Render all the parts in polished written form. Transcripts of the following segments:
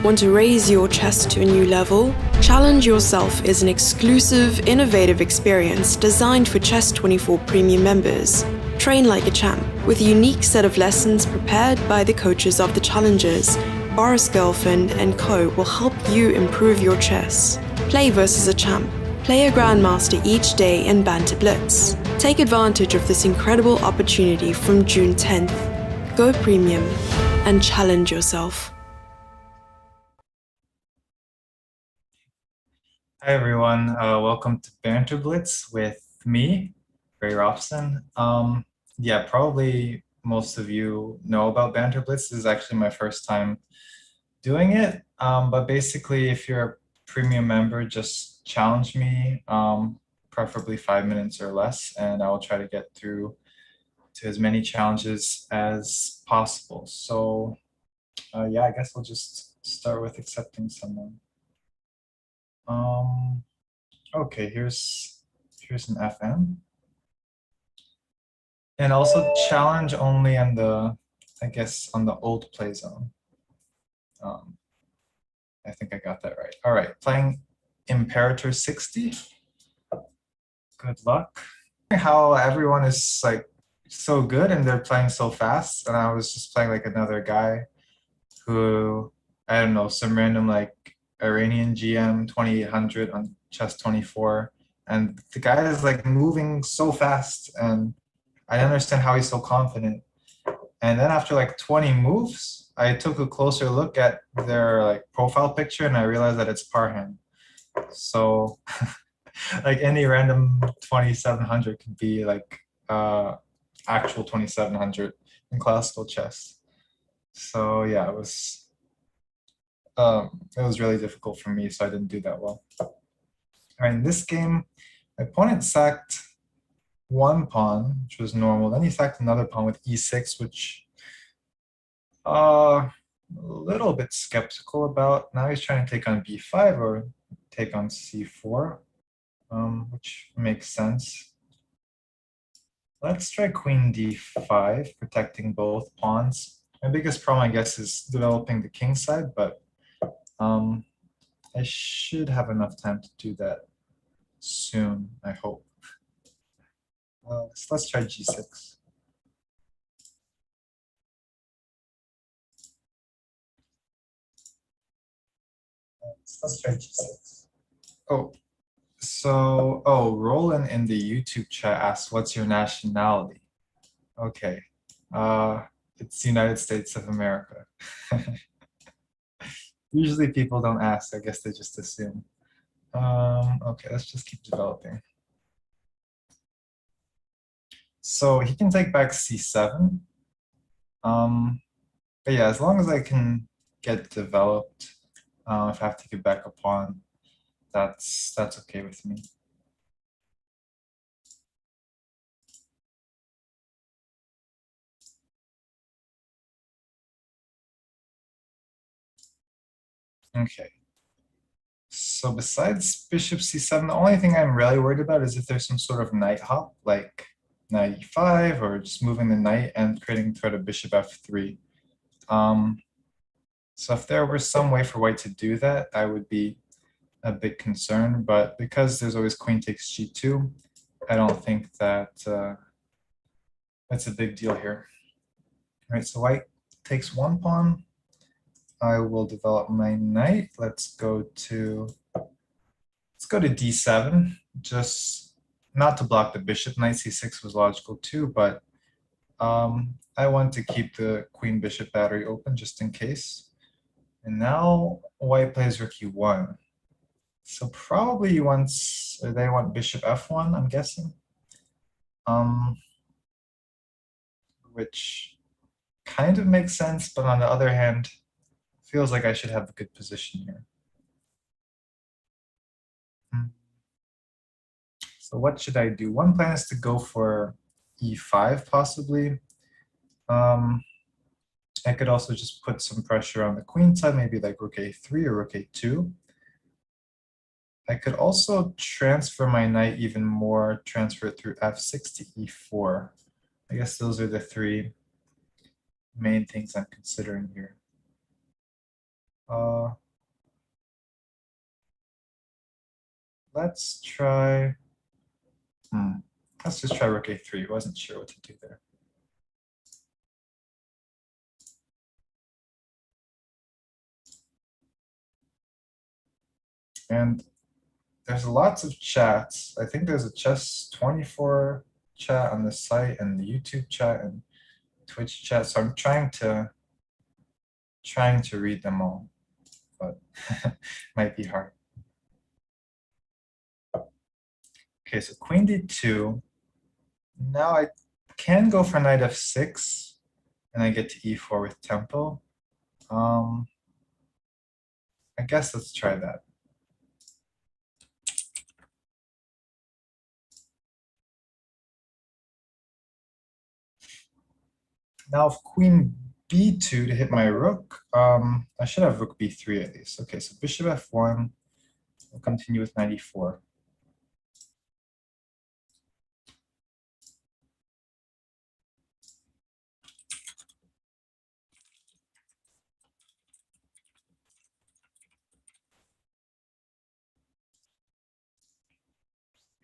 Want to raise your chess to a new level? Challenge Yourself is an exclusive, innovative experience designed for Chess24 Premium members. Train like a champ, with a unique set of lessons prepared by the coaches of the challengers. Boris Girlfriend and Co. will help you improve your chess. Play versus a champ. Play a grandmaster each day in Banter Blitz. Take advantage of this incredible opportunity from June 10th. Go premium and challenge yourself. Hi everyone, welcome to Banter Blitz with me, Ray Robson. Yeah, probably most of you know about Banter Blitz. This is actually my first time doing it, but basically if you're a premium member, just challenge me, preferably 5 minutes or less, and I will try to get through to as many challenges as possible. So yeah, I guess I'll just start with accepting someone. Okay, here's an FM. And also challenge only on the, I guess, on the old play zone. I think I got that right. All right, playing Imperator 60. Good luck. How everyone is like so good and they're playing so fast, and I was just playing like another guy who, I don't know, some random like Iranian GM 2800 on Chess24, and the guy is like moving so fast, and I understand how he's so confident. And then after like 20 moves, I took a closer look at their like profile picture and I realized that it's Parham. So like any random 2700 could be like actual 2700 in classical chess. So yeah, it was really difficult for me, so I didn't do that well. All right, in this game, my opponent sacked one pawn, which was normal. Then he sacked another pawn with e6, which a little bit skeptical about. Now he's trying to take on b5 or take on c4, which makes sense. Let's try queen d5, protecting both pawns. My biggest problem, I guess, is developing the king side, but I should have enough time to do that soon, I hope. So let's try g6. Let's try g6. Oh, so, Roland in the YouTube chat asked, what's your nationality? Okay, it's United States of America. Usually people don't ask, I guess they just assume. Okay, let's just keep developing. So he can take back c7. But yeah, as long as I can get developed, if I have to give back a pawn, that's okay with me. Okay. So besides bishop c7, the only thing I'm really worried about is if there's some sort of knight hop, like knight e5, or just moving the knight and creating threat of bishop f3. So if there were some way for white to do that, I would be a bit concerned. But because there's always queen takes g2, I don't think that that's a big deal here. All right, so white takes one pawn. I will develop my knight. Let's go to d7, just not to block the bishop. Knight c6 was logical too, but I want to keep the queen bishop battery open just in case. And now white plays rook e1. So probably they want bishop f1, I'm guessing. Which kind of makes sense, but on the other hand, feels like I should have a good position here. So what should I do? One plan is to go for e5 possibly. I could also just put some pressure on the queen side, maybe like rook a3 or rook a2. I could also transfer my knight even more, transfer it through f6 to e4. I guess those are the three main things I'm considering here. Uh, let's try. Let's just try rook a3. Wasn't sure what to do there. And there's lots of chats. I think there's a chess24 chat on the site and the YouTube chat and Twitch chat. So I'm trying to read them all, but might be hard. Okay, so queen d2. Now I can go for knight f6, and I get to e4 with tempo. I guess let's try that. Now if queen b2 to hit my rook, I should have rook b3 at least. Okay, so bishop f1. We'll continue with knight e4.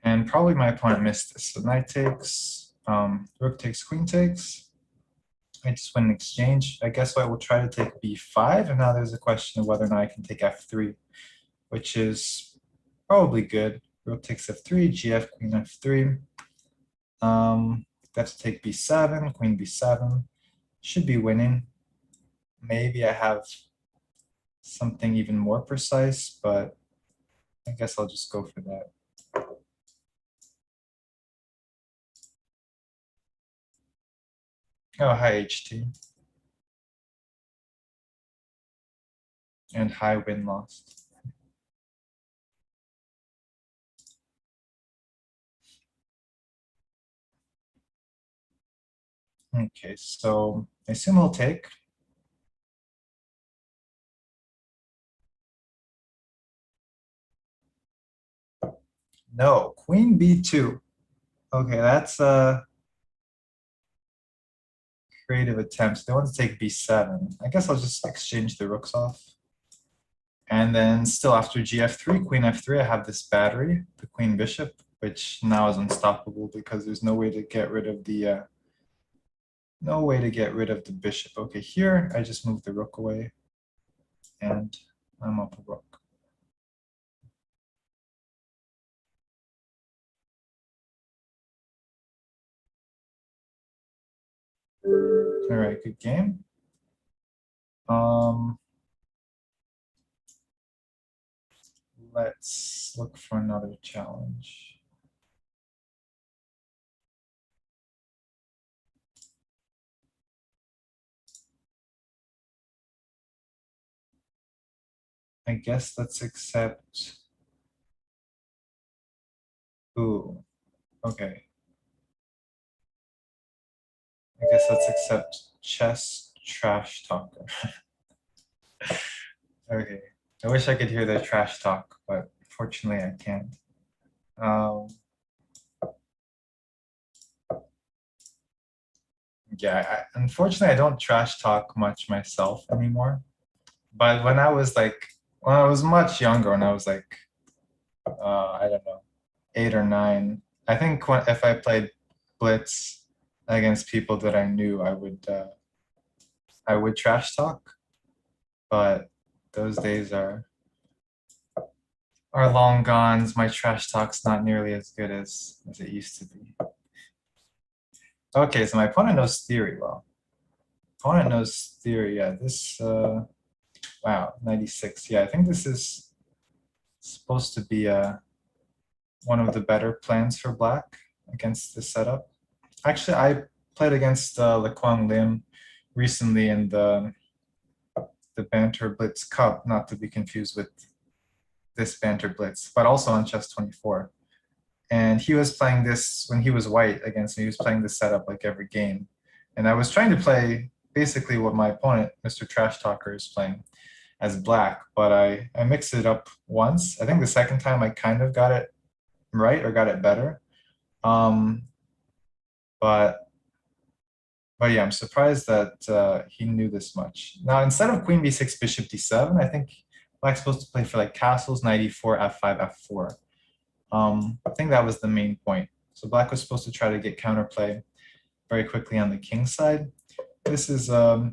And probably my opponent missed this. So knight takes, rook takes, queen takes. I just win an exchange. I guess I will try to take b5, and now there's a question of whether or not I can take f3, which is probably good. Rook takes f3, gf, queen f3. Have to take b7, queen b7. Should be winning. Maybe I have something even more precise, but I guess I'll just go for that. Oh, hi HT. And hi win lost. Okay, so I assume he'll take. No, queen b2. Okay, that's a creative attempt. They want to take b7. I guess I'll just exchange the rooks off. And then still after gf3, queen f3, I have this battery, the queen bishop, which now is unstoppable because there's no way to get rid of the bishop. Okay, here I just move the rook away, and I'm up a rook. All right, good game. Let's look for another challenge. I guess let's accept. Ooh, okay. I guess let's accept chess trash talker. Okay. I wish I could hear the trash talk, but fortunately I can't. Yeah, unfortunately I don't trash talk much myself anymore. But when I was much younger, when I was like, I don't know, 8 or 9, I think if I played Blitz against people that I knew, I would trash talk. But those days are long gone. My trash talk's not nearly as good as it used to be. Okay, so my opponent knows theory well. Opponent knows theory, yeah. This, wow, 96. Yeah, I think this is supposed to be one of the better plans for black against this setup. Actually, I played against Le Quang Lim recently in the Banter Blitz Cup, not to be confused with this Banter Blitz, but also on Chess24. And he was playing this when he was white against me. He was playing this setup like every game. And I was trying to play basically what my opponent, Mr. Trash Talker, is playing as black, but I mixed it up once. I think the second time I kind of got it right or got it better. But But yeah, I'm surprised that he knew this much. Now, instead of queen b6, bishop d7, I think black's supposed to play for like castles, knight e4, f5, f4. I think that was the main point. So black was supposed to try to get counterplay very quickly on the king side. This is not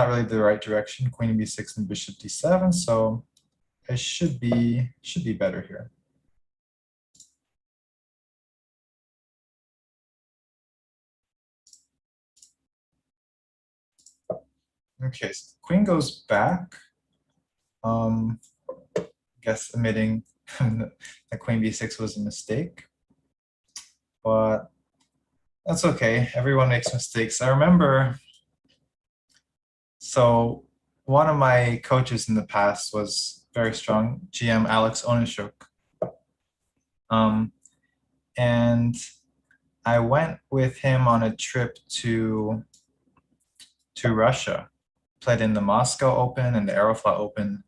really the right direction, queen b6 and bishop d7, so it should be better here. Okay, so the queen goes back. I guess admitting that queen b6 was a mistake, but that's okay. Everyone makes mistakes. I remember, so one of my coaches in the past was very strong, GM Alex Onishuk. And I went with him on a trip to Russia, played in the Moscow Open and the Aeroflot Open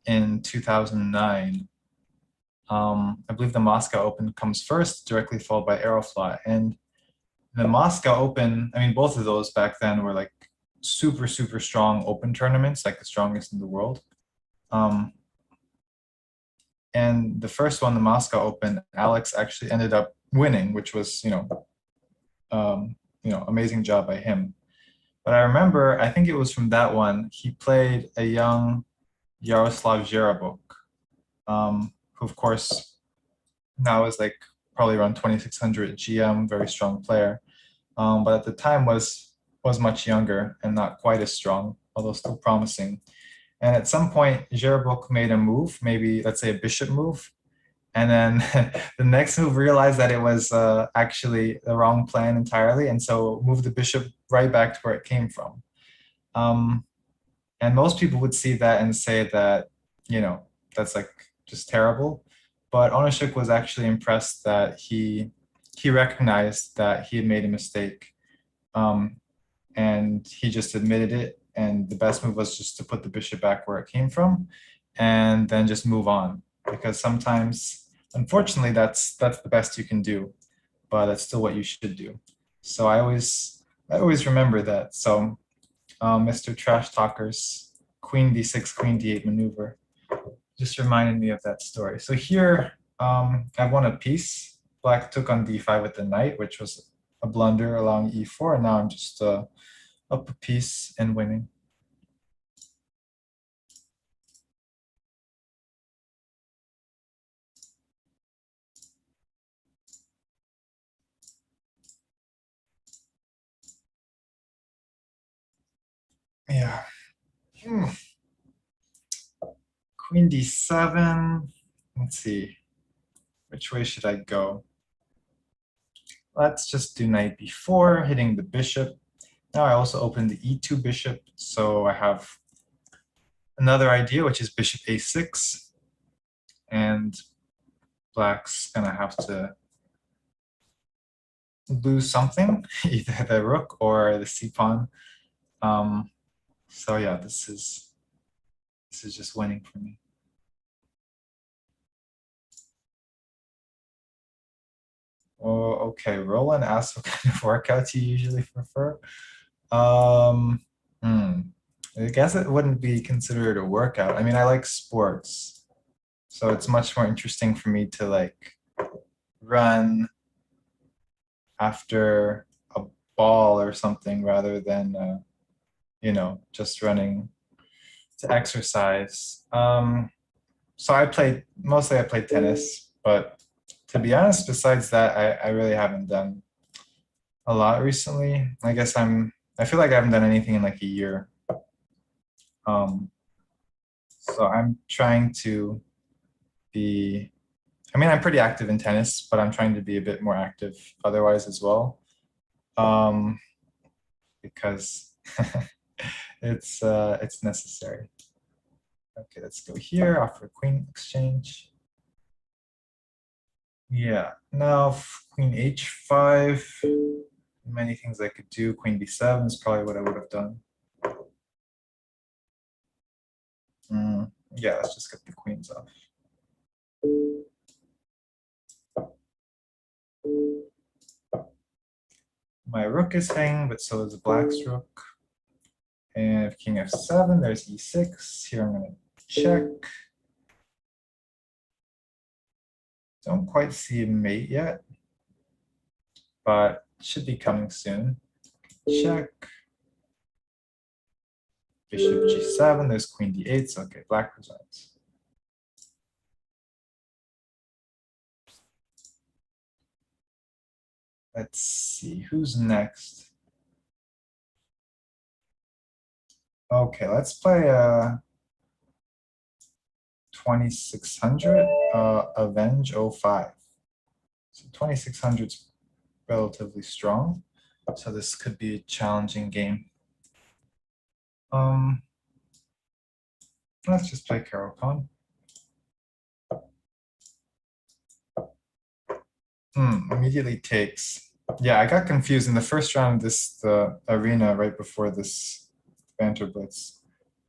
in 2009. I believe the Moscow Open comes first, directly followed by Aeroflot. And the Moscow Open, I mean, both of those back then were like super, super strong open tournaments, like the strongest in the world. And the first one, the Moscow Open, Alex actually ended up winning, which was, amazing job by him. But I remember, I think it was from that one, he played a young Yaroslav Zherabuk, who of course now is like probably around 2600 GM, very strong player. But at the time was much younger and not quite as strong, although still promising. And at some point, Zherabuk made a move, maybe let's say a bishop move. And then the next move realized that it was actually the wrong plan entirely. And so moved the bishop right back to where it came from. And most people would see that and say that, that's like just terrible. But Onishuk was actually impressed that he recognized that he had made a mistake. And he just admitted it. And the best move was just to put the bishop back where it came from and then just move on. Because sometimes, unfortunately, that's the best you can do, but that's still what you should do. So I always remember that. So Mr. Trash Talker's queen d6, queen d8 maneuver just reminded me of that story. So here I won a piece. Black took on d5 with the knight, which was a blunder along e4, and now I'm just up a piece and winning. Yeah. Queen d7. Let's see. Which way should I go? Let's just do knight b4, hitting the bishop. Now I also open the e2 bishop, so I have another idea, which is bishop a6. And black's gonna have to lose something, either the rook or the c-pawn. So yeah, this is just winning for me. Oh, okay, Roland asks what kind of workouts you usually prefer. I guess it wouldn't be considered a workout. I mean, I like sports, so it's much more interesting for me to like run after a ball or something rather than just running to exercise. So I played tennis, but to be honest, besides that, I really haven't done a lot recently. I feel like I haven't done anything in like a year. So I'm trying to be, I'm pretty active in tennis, but I'm trying to be a bit more active otherwise as well. Because it's necessary. Okay, let's go here, offer queen exchange. Yeah, now queen h5. Many things I could do. Queen b7 is probably what I would have done. Yeah, let's just get the queens off. My rook is hanging, but so is black's rook. And if king f7, there's e6. Here I'm going to check. Don't quite see a mate yet, but should be coming soon. Check. Bishop g7, there's queen d8, so okay, black resigns. Let's see, who's next? Okay, let's play 2600, Avenge 05. So 2600 is relatively strong, so this could be a challenging game. Let's just play Caro-Kann. Immediately takes. Yeah, I got confused in the first round of the arena right before this Banter Blitz.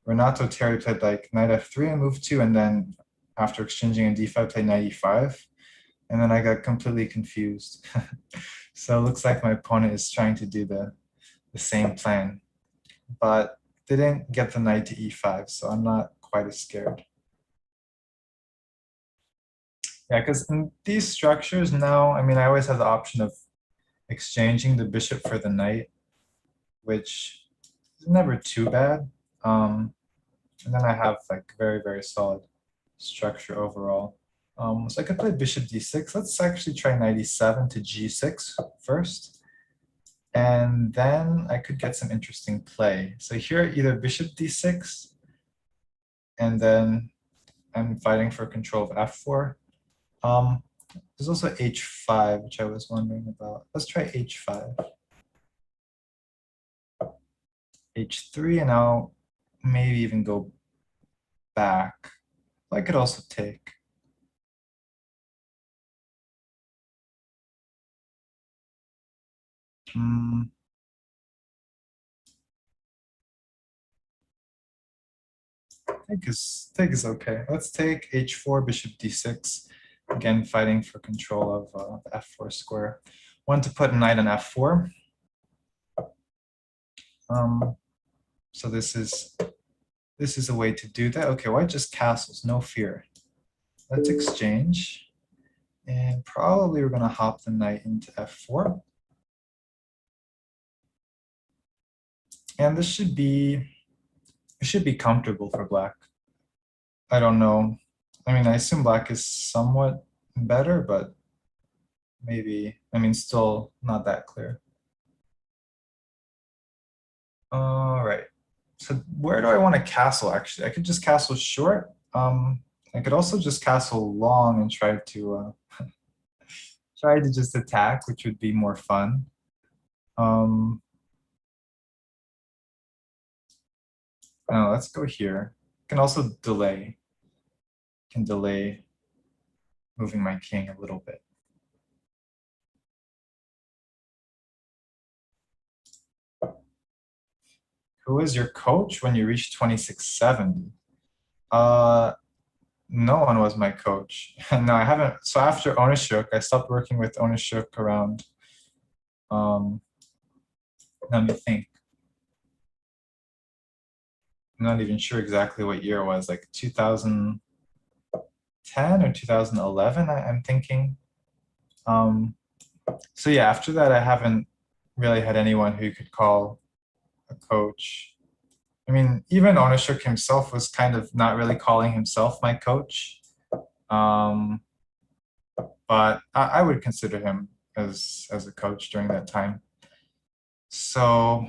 Renato Terry played like knight f3 and move 2, and then after exchanging a d5 played knight e5, and then I got completely confused. So it looks like my opponent is trying to do the same plan, but didn't get the knight to e5, so I'm not quite as scared. Yeah, because in these structures now, I mean, I always have the option of exchanging the bishop for the knight, which is never too bad. And then I have like very, very solid structure overall. So I could play bishop d6. Let's actually try knight e7 to g6 first. And then I could get some interesting play. So here, either bishop d6, and then I'm fighting for control of f4. There's also h5, which I was wondering about. Let's try h5. h3, and I'll maybe even go back. I could also take. Take is okay. Let's take h4, bishop d6. Again, fighting for control of f4 square. Want to put knight on f4. So this is a way to do that. Okay, white just castles, no fear. Let's exchange. And probably we're going to hop the knight into f4. And this should be comfortable for black. I don't know. I mean, I assume black is somewhat better, but maybe, I mean, still not that clear. All right. So where do I want to castle, actually? I could just castle short. I could also just castle long and try to just attack, which would be more fun. No, let's go here. Can also delay. Can delay moving my king a little bit. Who is your coach when you reach 2670? No one was my coach. No, I haven't. So after Onishuk, I stopped working with Onishuk around, let me think. I'm not even sure exactly what year it was, like 2010 or 2011, I'm thinking. So yeah, after that, I haven't really had anyone who you could call a coach. I mean, even Onishuk himself was kind of not really calling himself my coach. But I would consider him as a coach during that time. So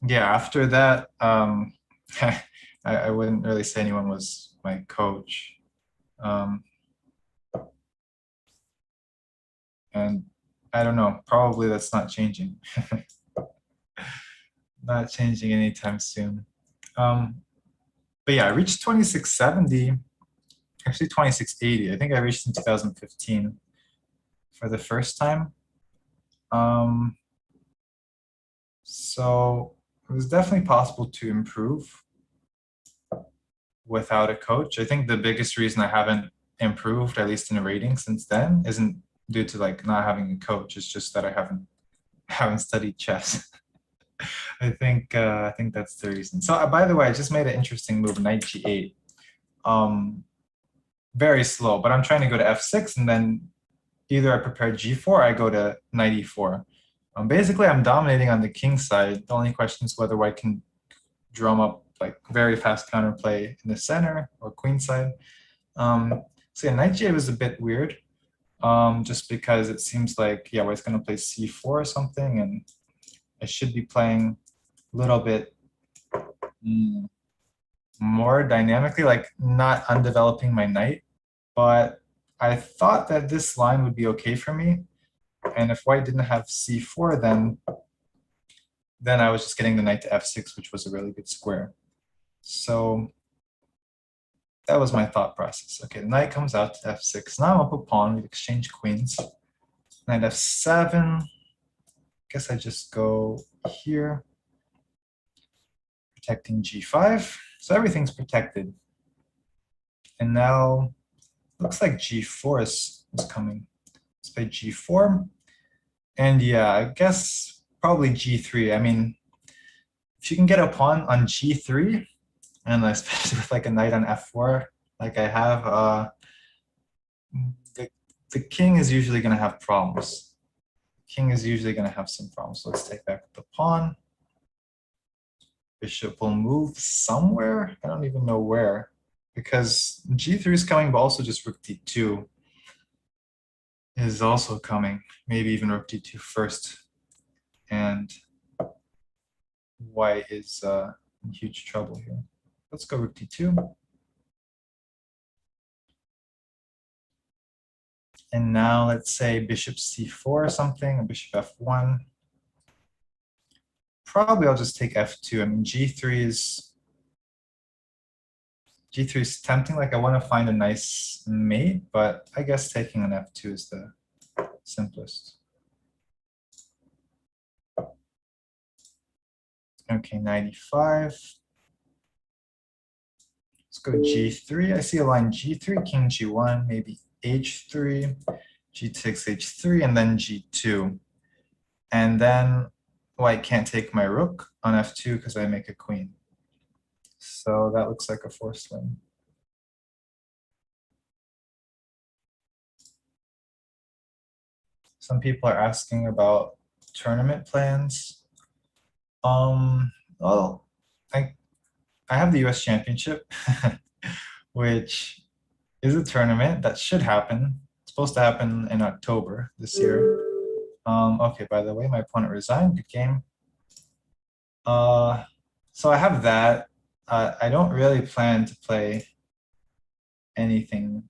yeah, after that, I wouldn't really say anyone was my coach. And I don't know, probably that's not changing. Not changing anytime soon. But yeah, I reached 2670, actually 2680. I think I reached in 2015 for the first time. So it was definitely possible to improve without a coach. I think the biggest reason I haven't improved, at least in the rating since then, isn't due to like not having a coach. It's just that I haven't haven't studied chess. I think that's the reason. So by the way, I just made an interesting move, knight g8. Very slow, but I'm trying to go to f6, and then either I prepare g4 or I go to knight e4. Basically, I'm dominating on the king side. The only question is whether white can drum up like very fast counterplay in the center or queen side. So yeah, knight g8 was a bit weird, just because it seems like, yeah, white's going to play c4 or something, and I should be playing a little bit more dynamically, like not undeveloping my knight. But I thought that this line would be okay for me. And if white didn't have c4, then I was just getting the knight to f6, which was a really good square. So that was my thought process. Okay, the knight comes out to f6. Now I'm up a pawn. We've exchanged queens. Knight f7. Guess I just go here, protecting g5. So everything's protected. And now looks like g4 is coming. Let's play g4. And yeah, I guess probably g3. I mean, if you can get a pawn on g3, and especially with like a knight on f4, like I have, the king is usually going to have problems. King is usually going to have some problems. So let's take back the pawn. Bishop will move somewhere. I don't even know where, because g3 is coming, but also just rook d2 is also coming. Maybe even rook d2 first. And white is in huge trouble here. Let's go rook d2. And now let's say bishop c4 or something, or bishop f1. Probably I'll just take f2. I mean, g3 is tempting. Like I want to find a nice mate, but I guess taking an f2 is the simplest. Okay, 95. Let's go g3. I see a line g3, king g1, maybe h3, g6, h3, and then g2. And then white can't take my rook on f2 because I make a queen. So that looks like a forced win. Some people are asking about tournament plans. Well, I have the US Championship, which is a tournament that should happen. It's supposed to happen in October this year. Okay, by the way, my opponent resigned. Good game. So I have that. I don't really plan to play anything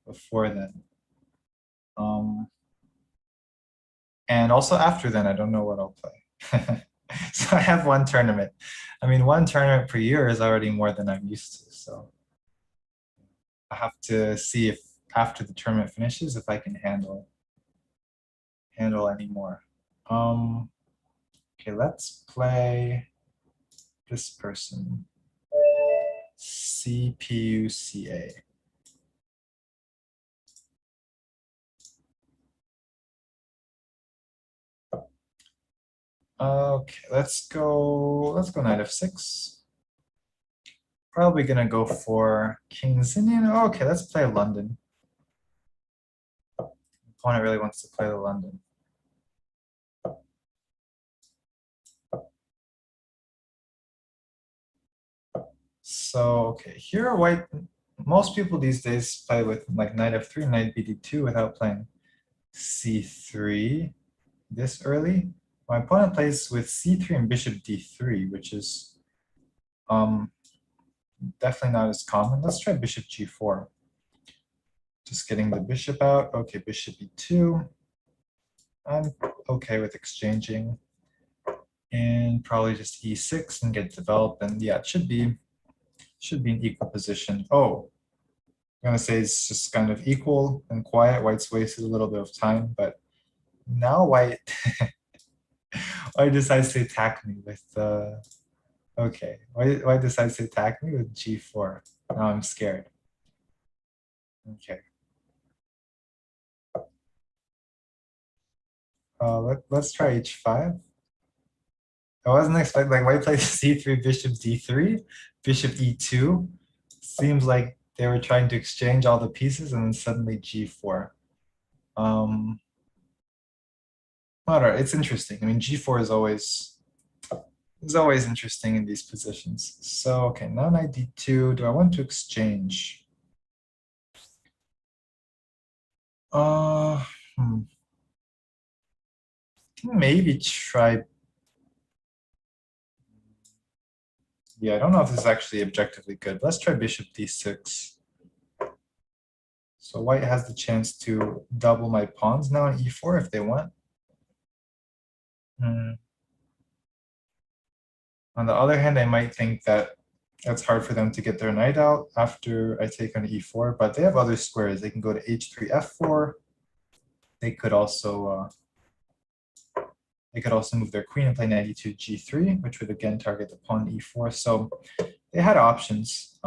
before then. And also after then, I don't know what I'll play. So I have one tournament. I mean, one tournament per year is already more than I'm used to. So I have to see if after the tournament finishes, if I can handle any more. Okay, let's play this person. CPUCA. Okay, let's go knight f6. Probably gonna go for king's Indian. Okay, let's play London. Opponent really wants to play the London. So okay, here white. Most people these days play with like knight f3, knight bd2 without playing c3 this early. My opponent plays with c3 and bishop d3, which is definitely not as common. Let's try bishop g4. Just getting the bishop out. Okay, bishop e2. I'm okay with exchanging. And probably just e6 and get developed. And yeah, it should be in equal position. Oh, I'm gonna say it's just kind of equal and quiet. White's wasted a little bit of time, but now white decides to attack me with okay. White decides to attack me with g4. Now I'm scared. Okay. Let's try h5. I wasn't expecting, like, white plays c3, bishop d3, bishop e2. Seems like they were trying to exchange all the pieces and then suddenly g4. All right, it's interesting. I mean, g4 is always interesting in these positions. So, okay, now knight d2. Do I want to exchange? Can maybe try. Yeah, I don't know if this is actually objectively good. Let's try bishop d6. So white has the chance to double my pawns now on e4 if they want. On the other hand, I might think that it's hard for them to get their knight out after I take on e4, but they have other squares. They can go to h3, f4. They could also move their queen and play knight e2, g3, which would again target the pawn e4. So they had options.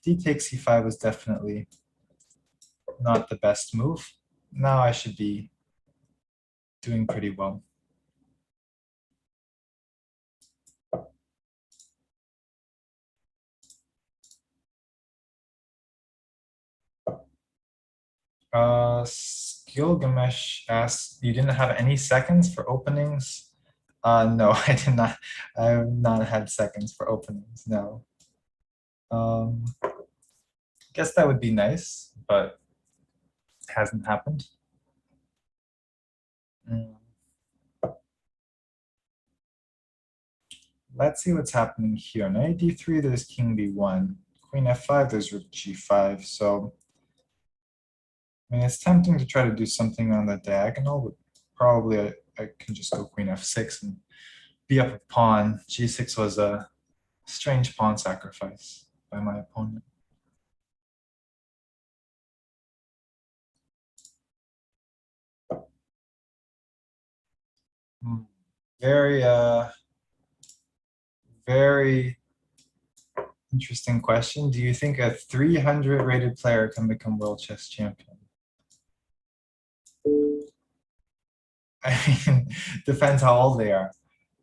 D takes e5 was definitely not the best move. Now I should be doing pretty well. Gilgamesh asks, you didn't have any seconds for openings? No, I did not. I have not had seconds for openings, no. Guess that would be nice, but it hasn't happened. Let's see what's happening here. Knight d3, there's king b1. Queen f5, there's rook g5. So, I mean, it's tempting to try to do something on the diagonal, but probably I can just go queen f6 and be up a pawn. g6 was a strange pawn sacrifice by my opponent. Very, very interesting question. Do you think a 300 rated player can become world chess champion? I mean, depends how old they are.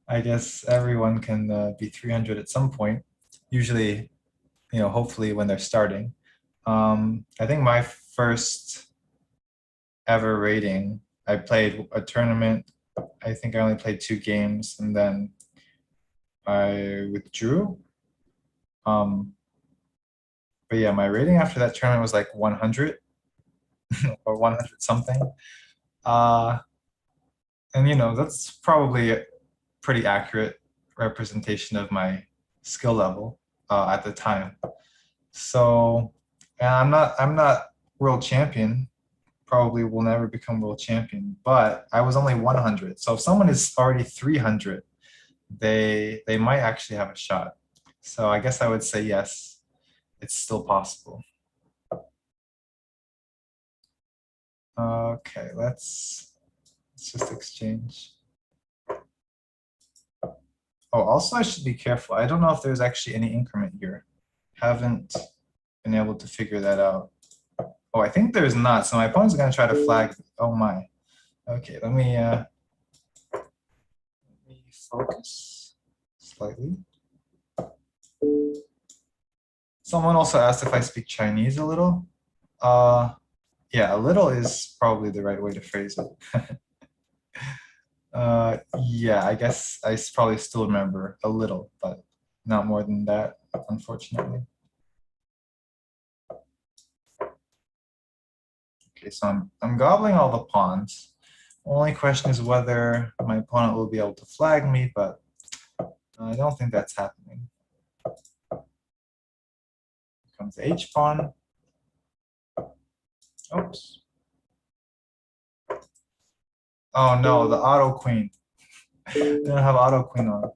I guess everyone can be 300 at some point. Usually, hopefully when they're starting. I think my first ever rating, I played a tournament. I think I only played 2 games and then I withdrew. But yeah, my rating after that tournament was like 100 or 100 something. And that's probably a pretty accurate representation of my skill level at the time. So, and I'm not world champion. Probably will never become world champion, but I was only 100. So if someone is already 300, they might actually have a shot. So I guess I would say yes, it's still possible. Okay, let's just exchange. Oh, also I should be careful. I don't know if there's actually any increment here. Haven't been able to figure that out. Oh, I think there's not. So my opponent's gonna try to flag. Oh my. Okay, let me focus slightly. Someone also asked if I speak Chinese a little. Yeah, a little is probably the right way to phrase it. Yeah, I guess I probably still remember a little, but not more than that, unfortunately. Okay, so I'm gobbling all the pawns. Only question is whether my opponent will be able to flag me, but I don't think that's happening. Here comes the H pawn. Oops. Oh no, the auto queen. They don't have auto queen on.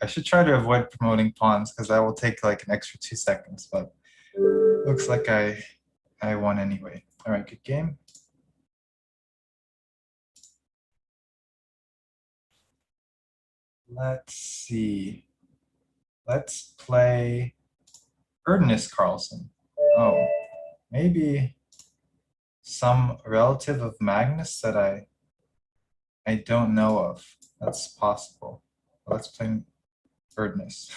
I should try to avoid promoting pawns because that will take like an extra 2 seconds, but looks like I won anyway. All right, good game. Let's see. Let's play Ernest Carlson. Oh, maybe some relative of Magnus that I don't know of. That's possible. Let's play Erdness.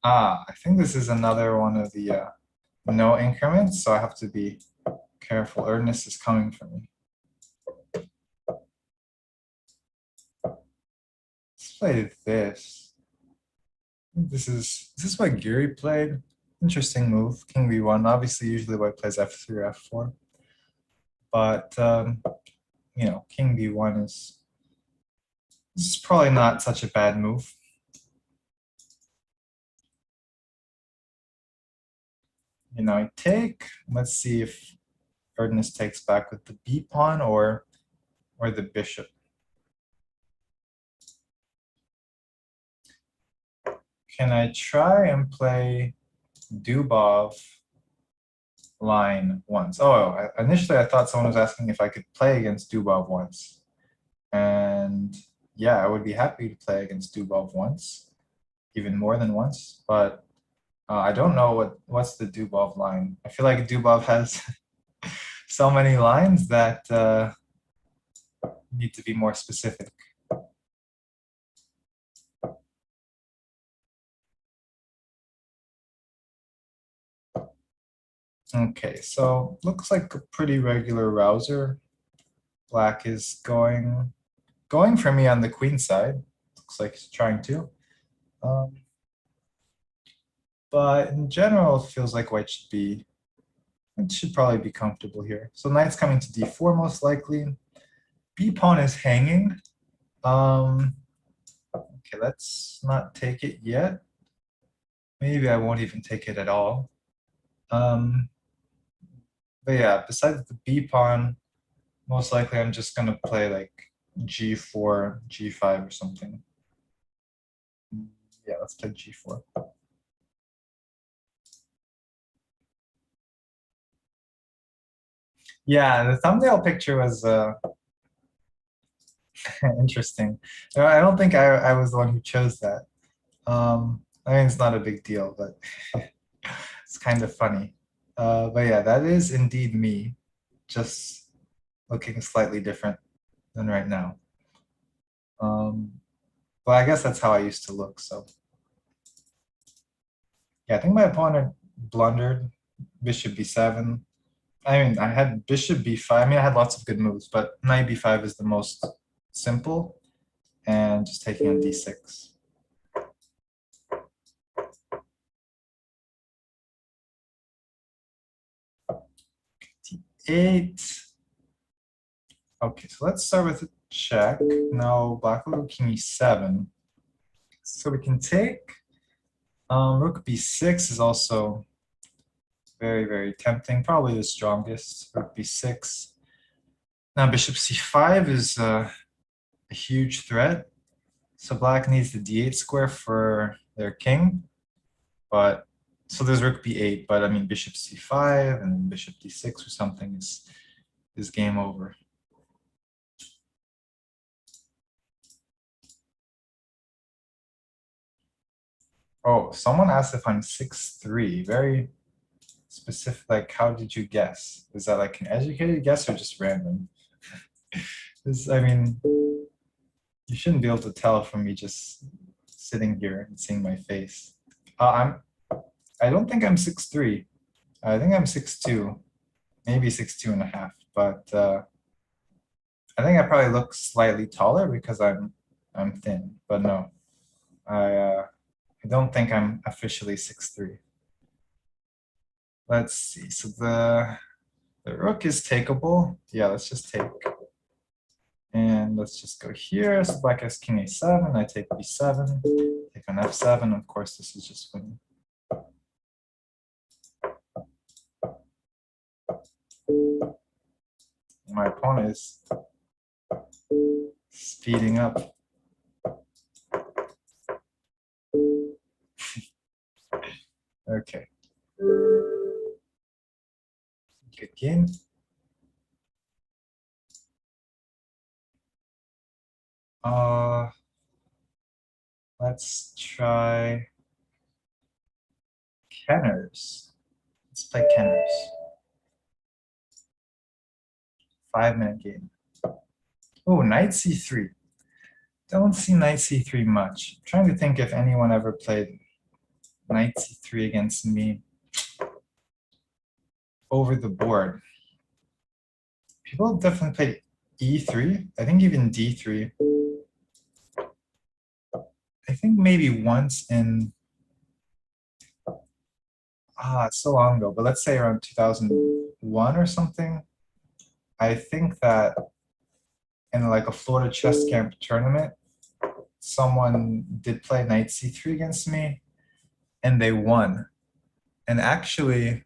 I think this is another one of the no increments, so I have to be careful. Erdness is coming for me. Let's play this. This is what Giri played. Interesting move. King b1. Obviously, usually white plays f3 or f4. But you know, King b1 is probably not such a bad move. You know, I take. Let's see if Erdness takes back with the b pawn or the bishop. Can I try and play Dubov line once? Oh, initially I thought someone was asking if I could play against Dubov once. And yeah, I would be happy to play against Dubov once, even more than once. But I don't know what's the Dubov line. I feel like Dubov has so many lines that need to be more specific. Okay, so looks like a pretty regular rouser. Black is going for me on the queen side. Looks like he's trying to. But in general, it feels like white should probably be comfortable here. So knight's coming to d4 most likely. B pawn is hanging. Okay, let's not take it yet. Maybe I won't even take it at all. But yeah, besides the b pawn, most likely I'm just gonna play like g4, g5 or something. Yeah, let's play g4. Yeah, the thumbnail picture was interesting. I don't think I was the one who chose that. I mean, it's not a big deal, but it's kind of funny. But yeah, that is indeed me, just looking slightly different than right now. But I guess that's how I used to look, so. Yeah, I think my opponent blundered. Bishop b7. I mean, I had bishop b5. I mean, I had lots of good moves, but knight b5 is the most simple. And just taking on d6. d8. Okay, so let's start with a check. Now black will go king e7. So we can take. Rook b6 is also very, very tempting. Probably the strongest. Rook b6. Now bishop c5 is a huge threat. So black needs the d8 square for their king. But so there's rook b8, but I mean bishop c5 and bishop d6 or something is game over. Oh, someone asked if I'm 6'3". Very specific. Like, how did you guess? Is that like an educated guess or just random? I mean, you shouldn't be able to tell from me just sitting here and seeing my face. I don't think I'm 6'3". I think I'm 6'2", maybe 6'2 and a half. But I think I probably look slightly taller because I'm thin. But no, I don't think I'm officially 6'3". Let's see. So the rook is takeable. Yeah, let's just take. And let's just go here. So black has king a7. I take b7. Take on f7. Of course, this is just winning. My opponent is speeding up. Okay. Good game. Let's try. Kenners. Let's play Kenners. 5-minute game. Oh, knight c3. Don't see knight c3 much. I'm trying to think if anyone ever played knight c3 against me over the board. People definitely played e3. I think even d3. I think maybe once in, so long ago, but let's say around 2001 or something. I think that in like a Florida chess camp tournament, someone did play knight c3 against me and they won. And actually,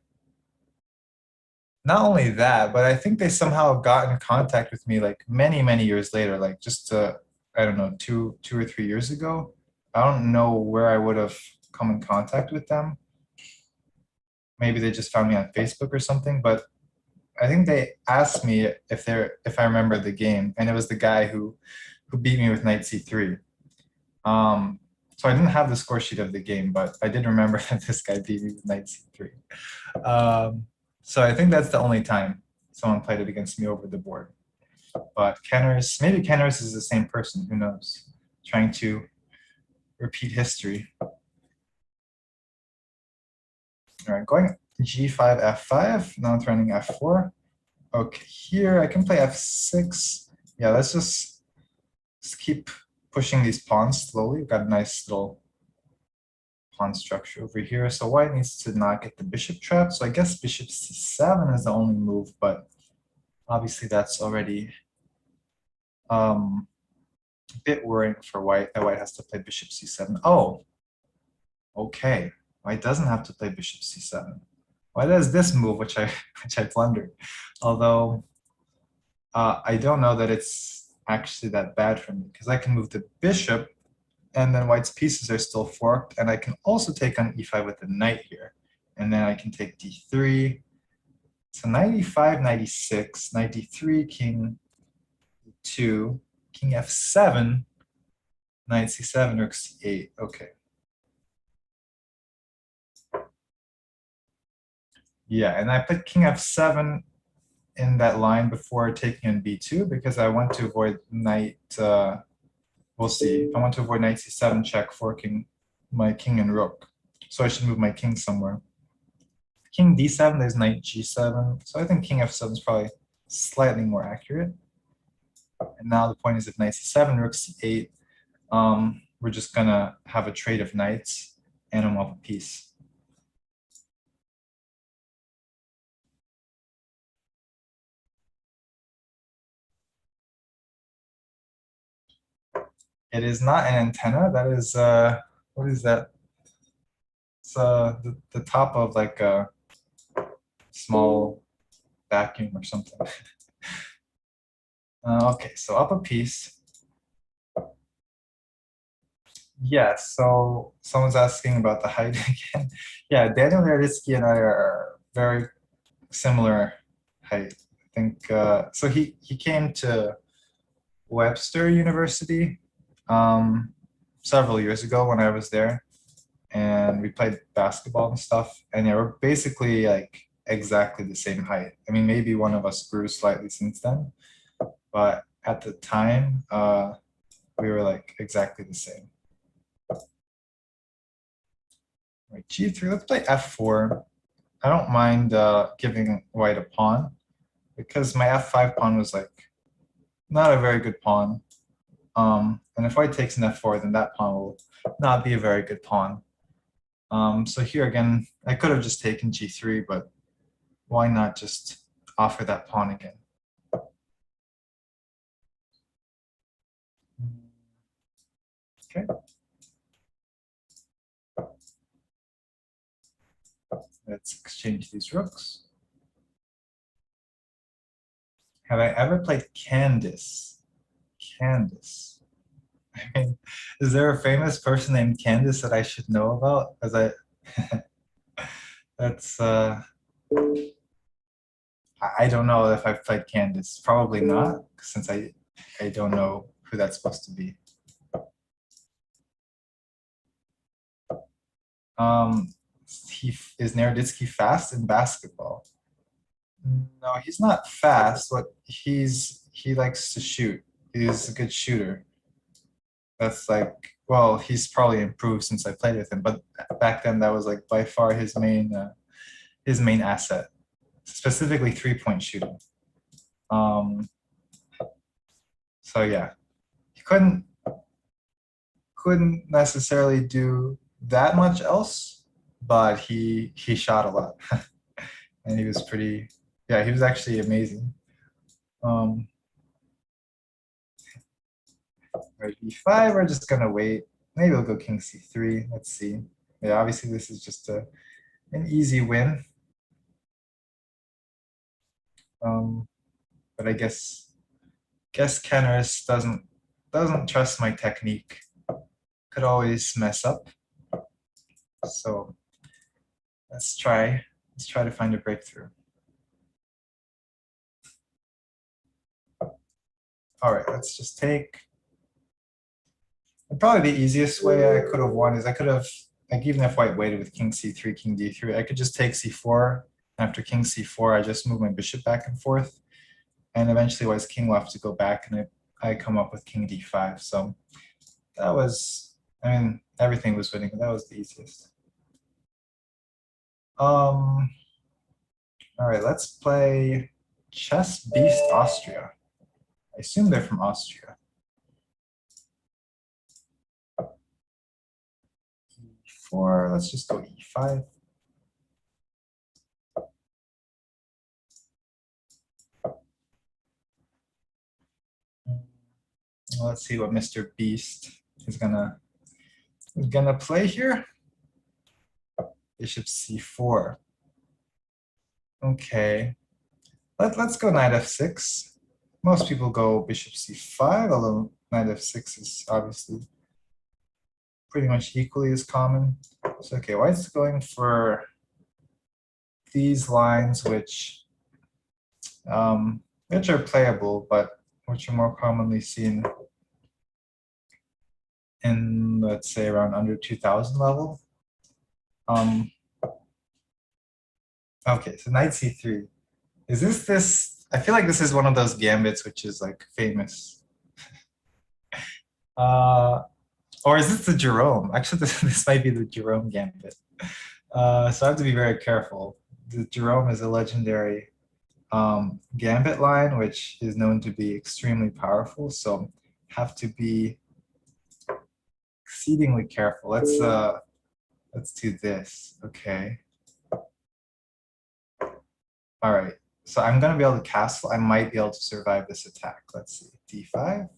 not only that, but I think they somehow got in contact with me like many, many years later, like just, I don't know, two or 3 years ago. I don't know where I would have come in contact with them. Maybe they just found me on Facebook or something, but I think they asked me if I remember the game, and it was the guy who beat me with knight c3. So I didn't have the score sheet of the game, but I did remember that this guy beat me with knight c3. So I think that's the only time someone played it against me over the board. But Kenners, maybe Kenners is the same person, who knows? Trying to repeat history. All right, going g5, f5, now threatening f4. Okay, here I can play f6. Yeah, let's just keep pushing these pawns slowly. We've got a nice little pawn structure over here. So white needs to not get the bishop trap. So I guess bishop c7 is the only move, but obviously that's already a bit worrying for white, that white has to play bishop c7. Oh, okay. White doesn't have to play bishop c7. White has this move, which I blundered. Although I don't know that it's actually that bad for me, because I can move the bishop and then white's pieces are still forked, and I can also take on e5 with the knight here. And then I can take d3. So knight e5, knight e6, knight d3, king e2, king f7, knight c7, rook c8. Okay. Yeah, and I put king f7 in that line before taking on b2 because I want to avoid knight, we'll see. I want to avoid knight c7 check, forking my king and rook. So I should move my king somewhere. King d7, there's knight g7. So I think king f7 is probably slightly more accurate. And now the point is, if knight c7, rook c8, we're just gonna have a trade of knights and I'm off a piece. It is not an antenna. That is, what is that? It's the top of like a small vacuum or something. Okay, so up a piece. Yes, so someone's asking about the height again. Yeah, Daniel Herditsky and I are very similar height. I think, so he came to Webster University several years ago when I was there, and we played basketball and stuff, and yeah, we're basically like exactly the same height. I mean, maybe one of us grew slightly since then, but at the time, we were like exactly the same. Right, g3, let's play f4. I don't mind giving white a pawn, because my f5 pawn was like not a very good pawn. And if white takes an f4, then that pawn will not be a very good pawn. So here again, I could have just taken g3, but why not just offer that pawn again? Okay. Let's exchange these rooks. Have I ever played Candace? Candace. I mean, is there a famous person named Candace that I should know about? As I, that's I don't know if I've played Candace. Probably not, since I don't know who that's supposed to be. is Naroditsky fast in basketball? No, he's not fast. He likes to shoot. He's a good shooter. That's like, well, he's probably improved since I played with him, but back then that was like by far his main asset, specifically 3-point shooting. So yeah, he couldn't necessarily do that much else, but he shot a lot, and he was pretty. Yeah, he was actually amazing. Right, e5. We're just gonna wait. Maybe we'll go king c3. Let's see. Yeah, obviously this is just an easy win. But I guess Kenris doesn't trust my technique. Could always mess up. So let's try to find a breakthrough. All right, let's just take. Probably the easiest way I could have won is I could have, like, even if white waited with king c3, king d3, I could just take c4. After king c4, I just move my bishop back and forth. And eventually white's king will have to go back, and I come up with king d5. So that was, I mean, everything was winning, but that was the easiest. All right, let's play Chess Beast Austria. I assume they're from Austria. E4, let's just go e5. Let's see what Mr. Beast is gonna play here. Bishop c4. Okay. Let's go knight f6. Most people go bishop c5, although knight f6 is obviously pretty much equally as common. So okay, white's going for these lines which are playable, but which are more commonly seen in, let's say, around under 2000 level. Okay, so knight c3. Is this? I feel like this is one of those gambits which is like famous. Or is this the Jerome? Actually, this might be the Jerome gambit. So I have to be very careful. The Jerome is a legendary gambit line, which is known to be extremely powerful. So have to be exceedingly careful. Let's do this. Okay. All right. So I'm going to be able to castle. I might be able to survive this attack. Let's see. d5.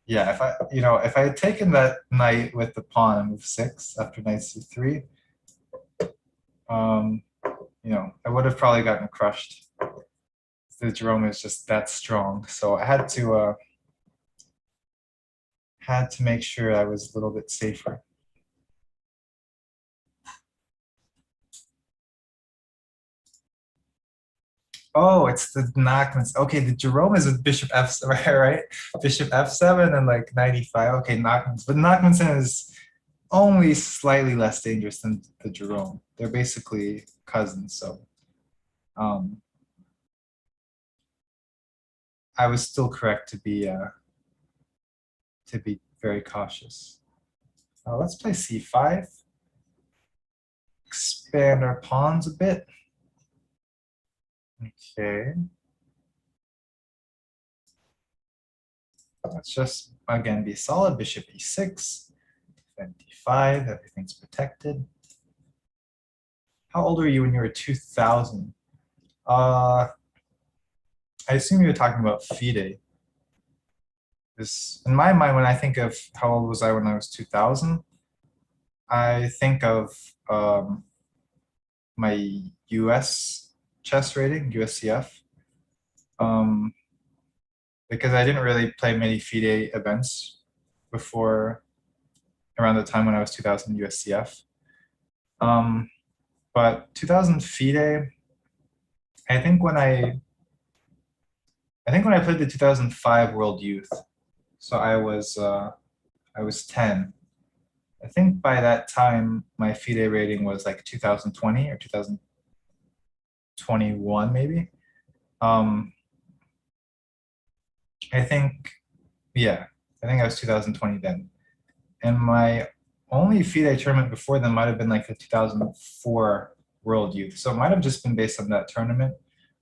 Yeah, if I had taken that knight with the pawn and move 6 after knight c3, I would have probably gotten crushed. The Jerome is just that strong, so I had to make sure I was a little bit safer. Oh, it's the Nachmans. Okay, the Jerome is with bishop f7, right? Bishop f7 and like 95. Okay, Nachmans. But Nachmanson is only slightly less dangerous than the Jerome. They're basically cousins, so I was still correct to be very cautious. Let's play c5. Expand our pawns a bit. Okay. Let's just, again, be solid. Bishop e6, defend d5, everything's protected. How old were you when you were 2000? I assume you were talking about FIDE. In my mind, when I think of how old was I when I was 2000, I think of my US chess rating, USCF, because I didn't really play many FIDE events before around the time when I was 2000 USCF. But 2000 FIDE, I think when I played the 2005 World Youth, so I was I was 10. I think by that time, my FIDE rating was like 2020 or 2021, maybe. I think, yeah, I think I was 2020 then. And my only FIDE tournament before then might have been like the 2004 World Youth. So it might have just been based on that tournament.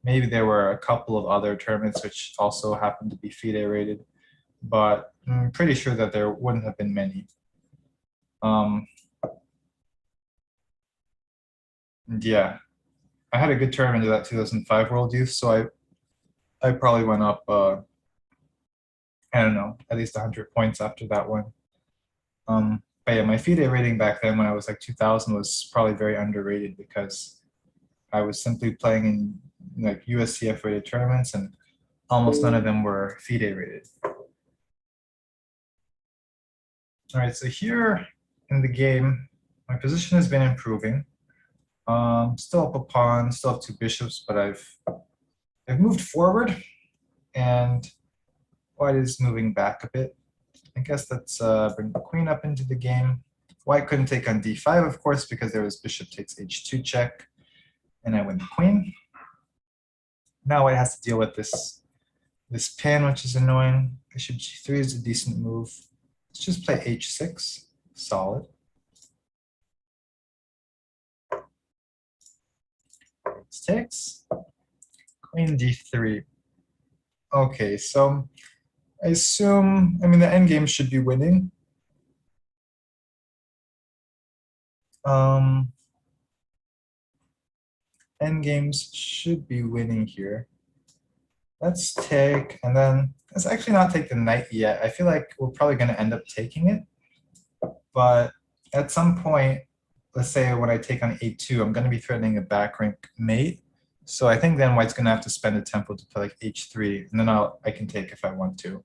Maybe there were a couple of other tournaments which also happened to be FIDE rated, but I'm pretty sure that there wouldn't have been many. Yeah, I had a good tournament of that 2005 World Youth, so I probably went up, I don't know, at least 100 points after that one. But yeah, my FIDE rating back then when I was like 2000 was probably very underrated because I was simply playing in like USCF rated tournaments and almost none of them were FIDE rated. All right, so here in the game, my position has been improving. Still up a pawn, still have two bishops, but I've moved forward and white is moving back a bit. I guess let's bring the queen up into the game. White couldn't take on d5, of course, because there was bishop takes h2 check, and I win the queen. Now white has to deal with this pin, which is annoying. Bishop g3 is a decent move. Let's just play h6, solid. This takes, queen d3. Okay, so I assume, I mean, the endgame should be winning. Endgames should be winning here. Let's take, and then let's actually not take the knight yet. I feel like we're probably going to end up taking it. But at some point, let's say when I take on a2, I'm going to be threatening a back rank mate. So I think then white's going to have to spend a tempo to play like h3, and then I can take if I want to.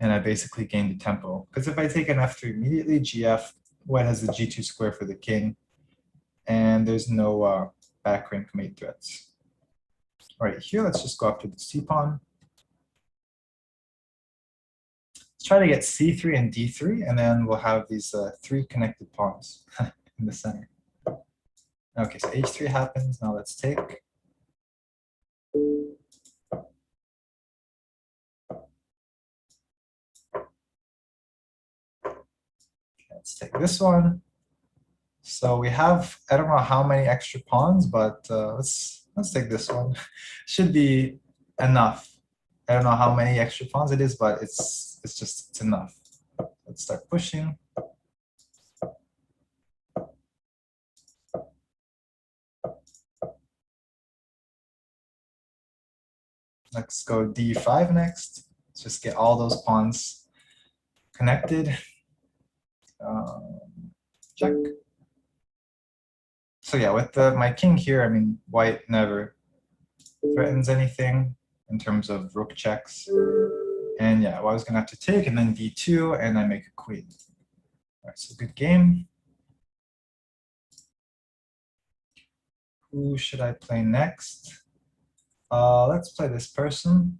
And I basically gain the tempo. Because if I take an f3 immediately, gf, white has the g2 square for the king. And there's no back rank mate threats. All right, here, let's just go after the c-pawn. Let's try to get c3 and d3, and then we'll have these three connected pawns in the center. Okay, so h3 happens. Now let's take. Let's take this one. So we have, I don't know how many extra pawns, but let's take this one. Should be enough. I don't know how many extra pawns it is, but it's enough. Let's start pushing. Let's go d5 next. Let's just get all those pawns connected. Check. So yeah, with my king here, I mean, white never threatens anything in terms of rook checks. And yeah, well, I was going to have to take, and then d2, and I make a queen. All right, so good game. Who should I play next? Let's play this person.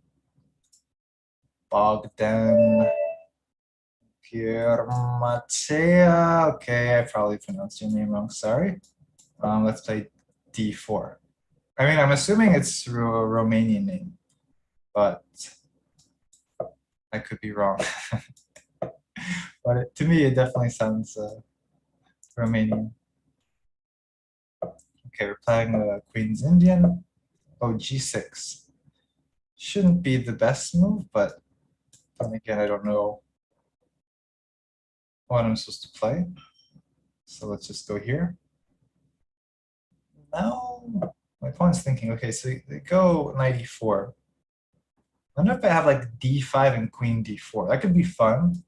Bogdan Piermatea. Okay, I probably pronounced your name wrong, sorry. Let's play d4. I mean, I'm assuming it's a Romanian name, but I could be wrong. But to me, it definitely sounds Romanian. Okay, we're playing the Queen's Indian. Oh, g6. Shouldn't be the best move, but then again, I don't know what I'm supposed to play. So let's just go here. Now, my opponent's thinking, okay, so they go knight e4. I wonder if I have like d5 and queen d4. That could be fun.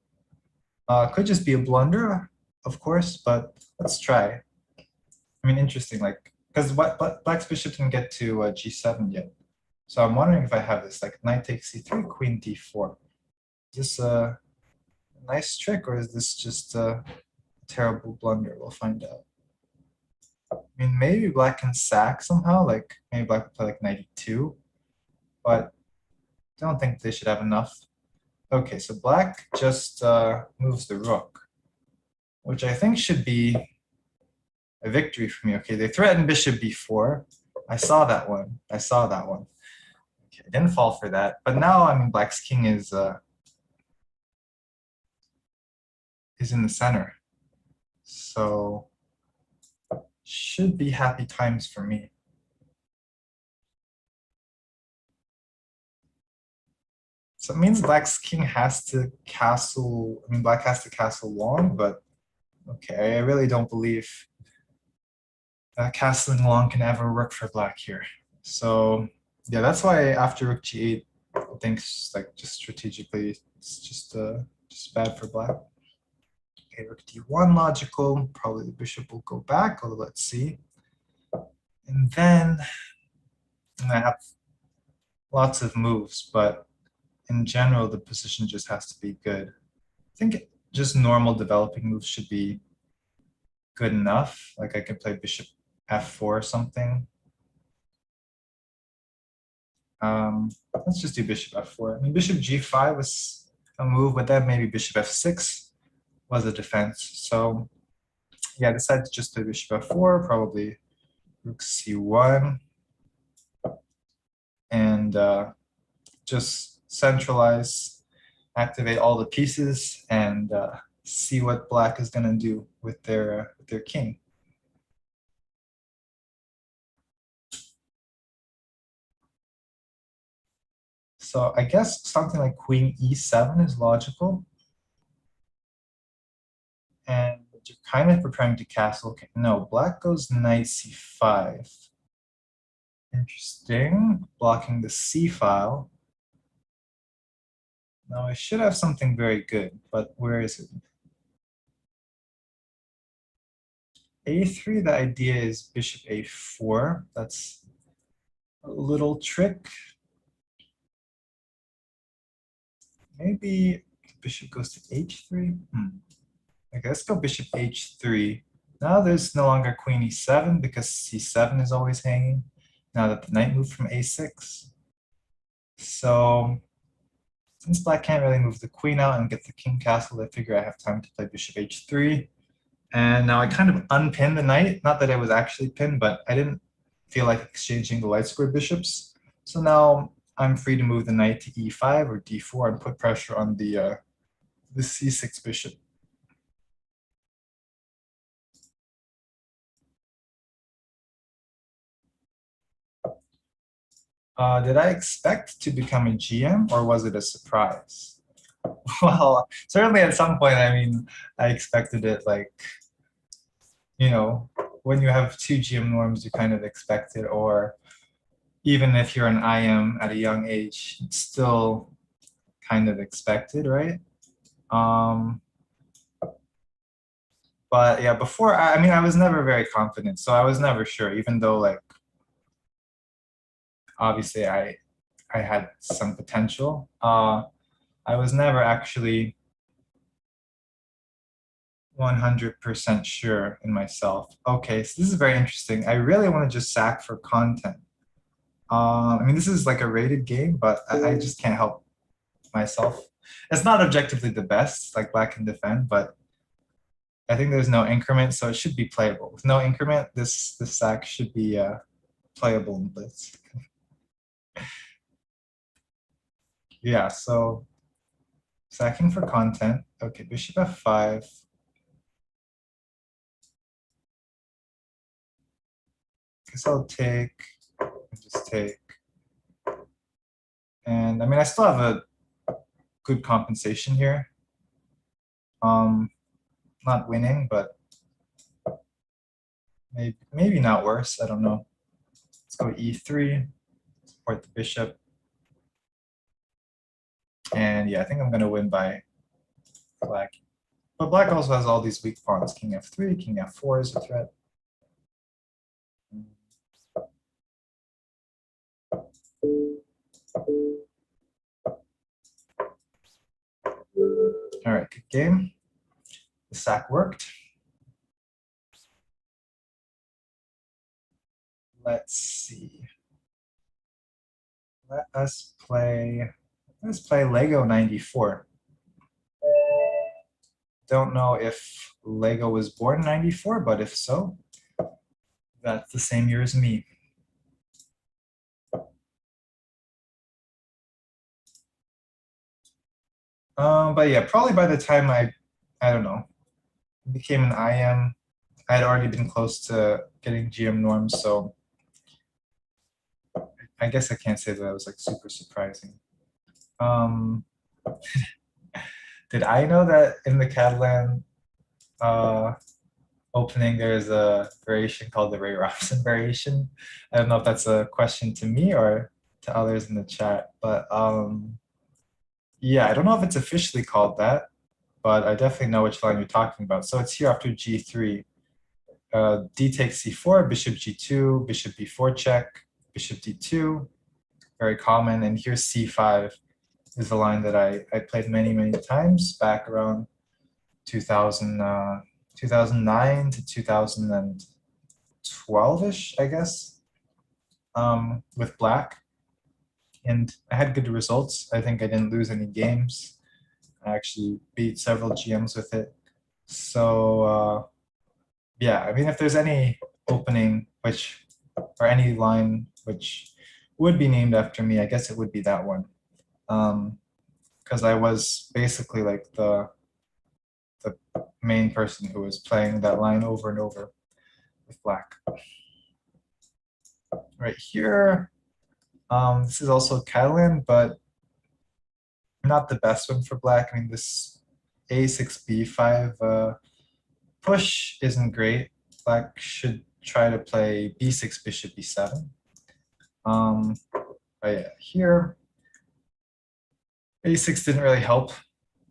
Could just be a blunder, of course, but let's try. I mean, interesting, like, because black's bishop didn't get to g7 yet. So I'm wondering if I have this, like knight takes c3, queen d4. Is this a nice trick, or is this just a terrible blunder? We'll find out. I mean, maybe black can sack somehow, like maybe black will play like knight e2, but I don't think they should have enough. Okay, so black just moves the rook, which I think should be a victory for me. Okay, they threatened bishop b4. I saw that one. I saw that one. Okay, I didn't fall for that. But now, I mean, black's king is in the center. So should be happy times for me. So it means black's king has to castle, I mean, black has to castle long, but okay, I really don't believe that castling long can ever work for black here. So yeah, that's why after rook g8, I think like just strategically, it's just bad for black. Okay, rook d1 logical, probably the bishop will go back, although let's see. And then I have lots of moves, but in general, the position just has to be good. I think just normal developing moves should be good enough. Like I could play bishop f4 or something. Let's just do bishop f4. I mean, bishop g5 was a move, but then maybe bishop f6 was a defense. So yeah, I decided to just play bishop f4, probably rook c1, and just centralize, activate all the pieces, and see what black is going to do with their king. So I guess something like queen e7 is logical. And you're kind of preparing to castle. Okay, no, black goes knight c5. Interesting. Blocking the c file. Now I should have something very good, but where is it? a3, the idea is bishop a4. That's a little trick. Maybe bishop goes to h3. Okay, let's go bishop h3. Now there's no longer queen e7 because c7 is always hanging. Now that the knight moved from a6. So since black can't really move the queen out and get the king castled, I figure I have time to play bishop h3. And now I kind of unpinned the knight. Not that it was actually pinned, but I didn't feel like exchanging the light square bishops. So now I'm free to move the knight to e5 or d4 and put pressure on the c6 bishop. Did I expect to become a GM or was it a surprise? Well, certainly at some point, I mean, I expected it like, you know, when you have two GM norms, you kind of expect it, or even if you're an IM at a young age, it's still kind of expected, right? But yeah, before, I mean, I was never very confident, so I was never sure, even though like, obviously I had some potential. I was never actually 100% sure in myself. Okay, so this is very interesting. I really want to just sack for content. I mean, this is like a rated game, but I just can't help myself. It's not objectively the best, like black can defend, but I think there's no increment, so it should be playable. With no increment, this sack should be playable in Blitz. Yeah, so sacking for content. Okay, bishop f5. Guess I'll take, just take. And I mean, I still have a good compensation here. Not winning, but maybe not worse. I don't know. Let's go e3, support the bishop. And yeah, I think I'm going to win by black. But black also has all these weak pawns. King f3, king f4 is a threat. All right, good game. The sack worked. Let's see. Let us play Let's play Lego 94. Don't know if Lego was born in 94, but if so, that's the same year as me. But yeah, probably by the time I don't know, became an IM, I had already been close to getting GM norms, so I guess I can't say that I was like super surprising. Um, did I know that in the Catalan opening there's a variation called the Ray Robson variation? I don't know if that's a question to me or to others in the chat, but yeah, I don't know if it's officially called that, but I definitely know which line you're talking about. So it's here after G3. D takes C4, bishop G2, bishop B4 check, bishop D2, very common. And here's C5 is the line that I played many, many times back around 2009 to 2012-ish, I guess, with black. And I had good results. I think I didn't lose any games. I actually beat several GMs with it. So yeah, I mean, if there's any opening or any line which would be named after me, I guess it would be that one. Because I was basically like the main person who was playing that line over and over with black. Right here, this is also Catalan, but not the best one for black. I mean, this A6, B5 push isn't great. Black should try to play B6, bishop B7. But yeah, here, A6 didn't really help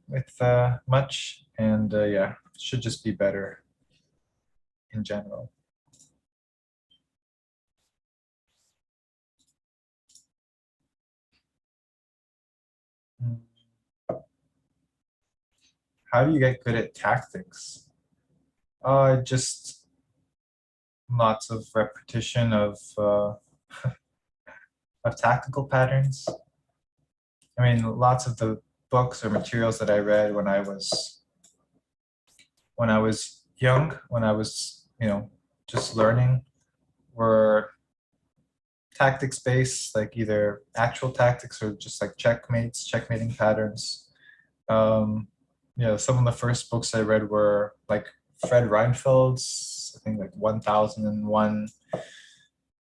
with much, and yeah, should just be better in general. How do you get good at tactics? Just lots of repetition of of tactical patterns. I mean, lots of the books or materials that I read when I was young, when I was, just learning, were tactics based, like either actual tactics or just like checkmating patterns. Some of the first books I read were like Fred Reinfeld's, I think like 1001.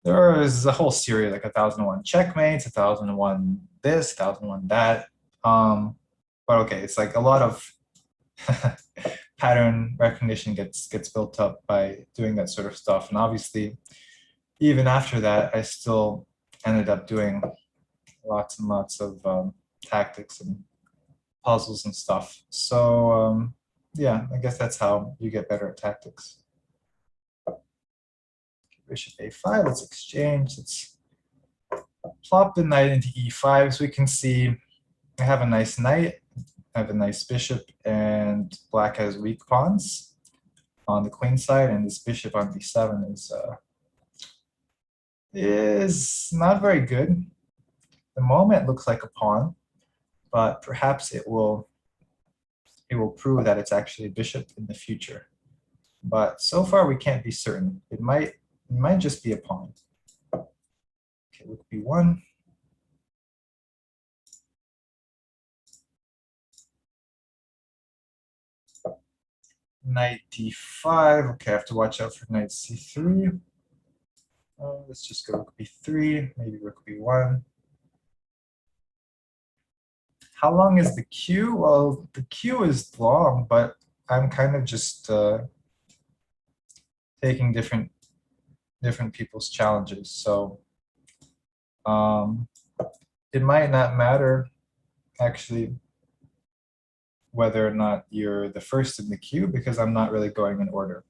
There was a whole series, like 1001 checkmates, 1001 this, 1001 that. But okay, it's like a lot of pattern recognition gets built up by doing that sort of stuff. And obviously, even after that, I still ended up doing lots and lots of tactics and puzzles and stuff. So yeah, I guess that's how you get better at tactics. Bishop A5, let's exchange. Let's plop the knight into E5 so we can see I have a nice knight, I have a nice bishop, and black has weak pawns on the queen side, and this bishop on B7 is not very good. The moment looks like a pawn, but perhaps it will prove that it's actually a bishop in the future. But so far we can't be certain. It might just be a pawn. Okay, rook B1. Knight D5. Okay, I have to watch out for knight C3. Let's just go rook B3, maybe rook B1. How long is the queue? Well, the queue is long, but I'm kind of just taking different people's challenges. So it might not matter actually whether or not you're the first in the queue, because I'm not really going in order.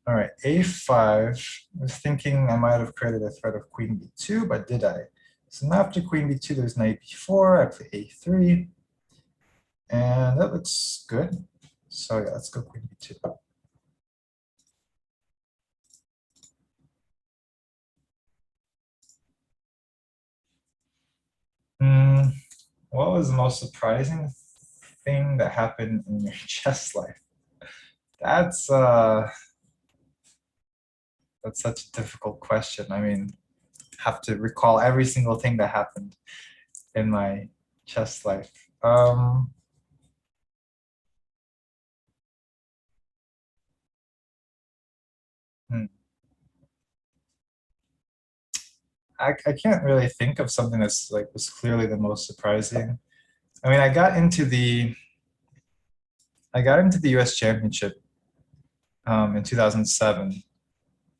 All right, A5. I was thinking I might have created a threat of queen B2, but did I? So now after queen B2, there's knight B4. I play A3. And that looks good. So yeah, let's go queen B2. Hmm, what was the most surprising thing that happened in your chess life? That's uh that's such a difficult question. I mean, have to recall every single thing that happened in my chess life. Hmm, I can't really think of something that's like was clearly the most surprising. I mean, I got into the US Championship in 2007.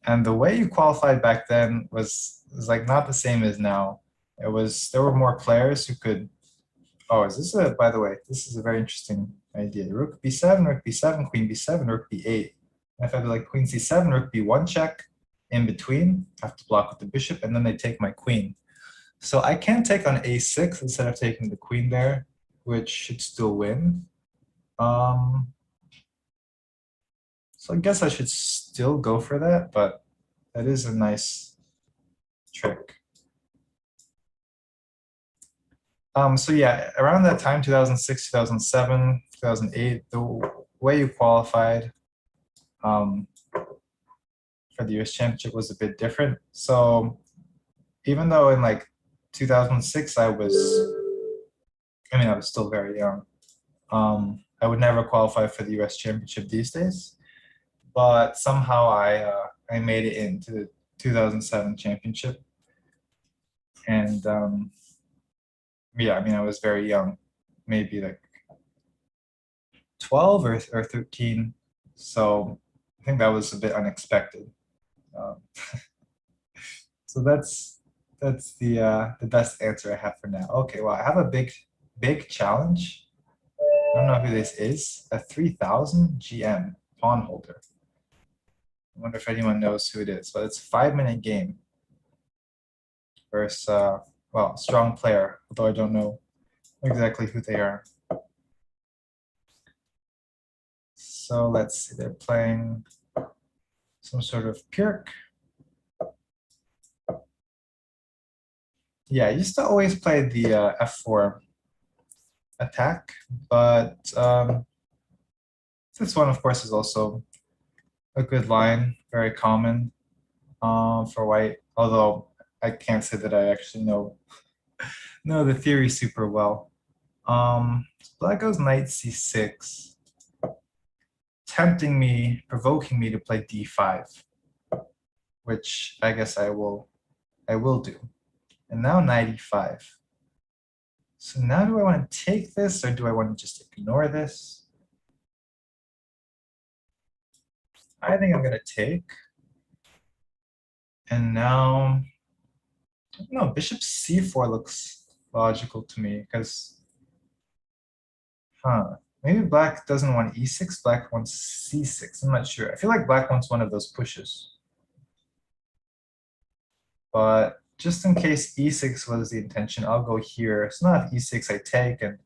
And the way you qualified back then was like not the same as now. There were more players who could. Oh, is this a, by the way, this is a very interesting idea. Rook b7, rook b7, queen b7, rook b8. If I do like queen c7, rook b1 check in between, I have to block with the bishop, and then they take my queen. So I can take on a6 instead of taking the queen there, which should still win. Um, so I guess I should still go for that, but that is a nice trick. So yeah, around that time, 2006, 2007, 2008, the way you qualified um, for the US Championship was a bit different. So even though in like 2006, I was still very young. I would never qualify for the US Championship these days, but somehow I made it into the 2007 championship. And yeah, I mean, I was very young, maybe like 12 or 13. So I think that was a bit unexpected. Um, so that's the best answer I have for now. Okay, well, I have a big challenge. I don't know who this is. A 3000 GM pawn holder. I wonder if anyone knows who it is, but it's a 5-minute game versus well, strong player, although I don't know exactly who they are. So let's see, they're playing some sort of Pirk. Yeah, I used to always play the f4 attack, but this one, of course, is also a good line, very common for white. Although I can't say that I actually know the theory super well. Black goes knight c6, tempting me, provoking me to play d5, which I guess I will do. And now knight e5. So now do I want to take this or do I want to just ignore this? I think I'm going to take. And now, I don't know, bishop c4 looks logical to me because, maybe black doesn't want e6, black wants c6. I'm not sure. I feel like black wants one of those pushes. But just in case e6 was the intention, I'll go here. So now if e6 I take, and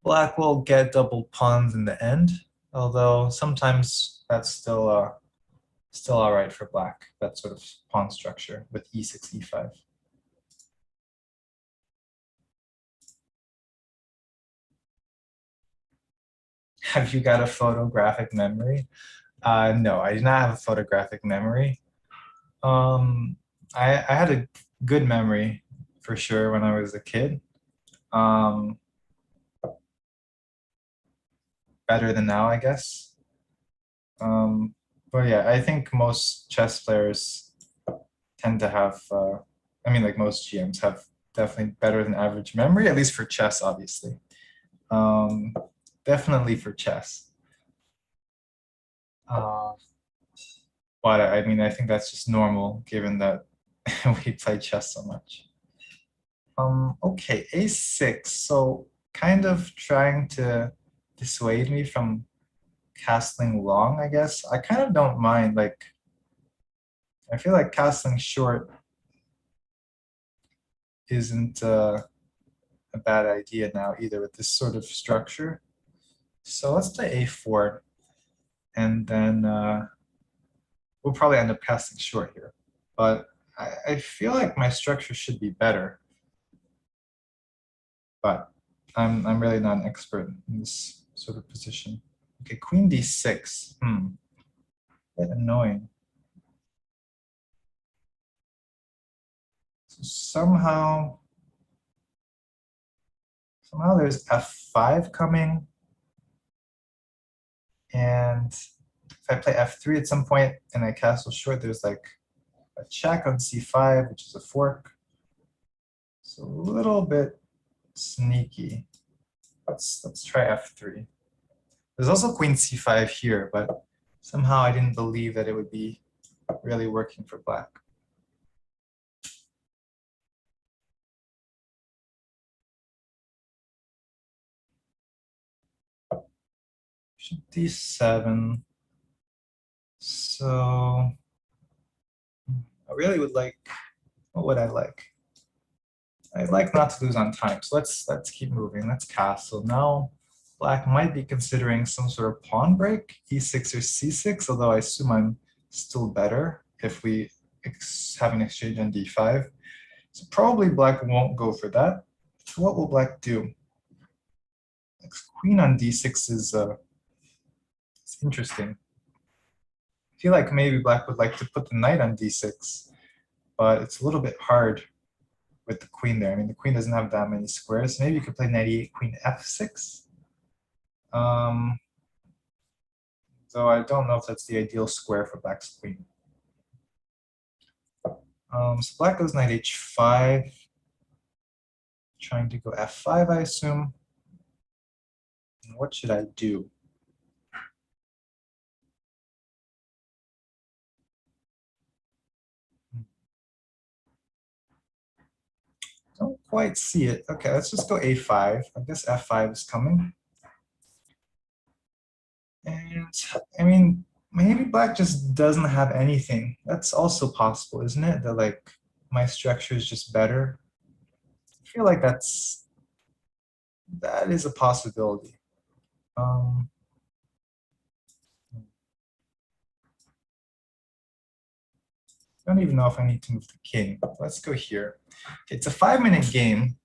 black will get double pawns in the end. Although sometimes that's still all right for black, that sort of pawn structure with e6, e5. Have you got a photographic memory? No, I do not have a photographic memory. Um, I had a good memory for sure when I was a kid. Um, better than now, I guess. But yeah, I think most chess players tend to have, I mean, like most GMs have definitely better than average memory, at least for chess, obviously. Um, definitely for chess. Uh, but I mean, I think that's just normal given that we play chess so much. Okay, a6. So kind of trying to dissuade me from castling long, I guess. I kind of don't mind. Like, I feel like castling short isn't a bad idea now either with this sort of structure. So let's play a4, and then we'll probably end up casting short here. But I feel like my structure should be better. but I'm really not an expert in this sort of position. Okay, queen d6. Bit annoying. So somehow there's f5 coming, and if I play f3 at some point and I castle short, there's like a check on c5, which is a fork. So a little bit sneaky. Let's try f3. There's also queen c5 here, but somehow I didn't believe that it would be really working for black. Bishop d7. So I really would like, what would I like? I'd like not to lose on time. So let's keep moving. Let's castle. Now black might be considering some sort of pawn break, e6 or c6, although I assume I'm still better if we have an exchange on d5. So probably black won't go for that. So what will black do? Queen on d6 is it's interesting. I feel like maybe black would like to put the knight on d6, but it's a little bit hard with the queen there. I mean, the queen doesn't have that many squares. Maybe you could play knight e8, queen f6. So I don't know if that's the ideal square for black's queen. So black goes knight h5, trying to go f5, I assume. And what should I do? Don't quite see it. Okay, let's just go a5. I guess f5 is coming. And I mean, maybe black just doesn't have anything. That's also possible, isn't it? That like my structure is just better. I feel like that is a possibility. I don't even know if I need to move the king. Let's go here. It's a 5-minute game,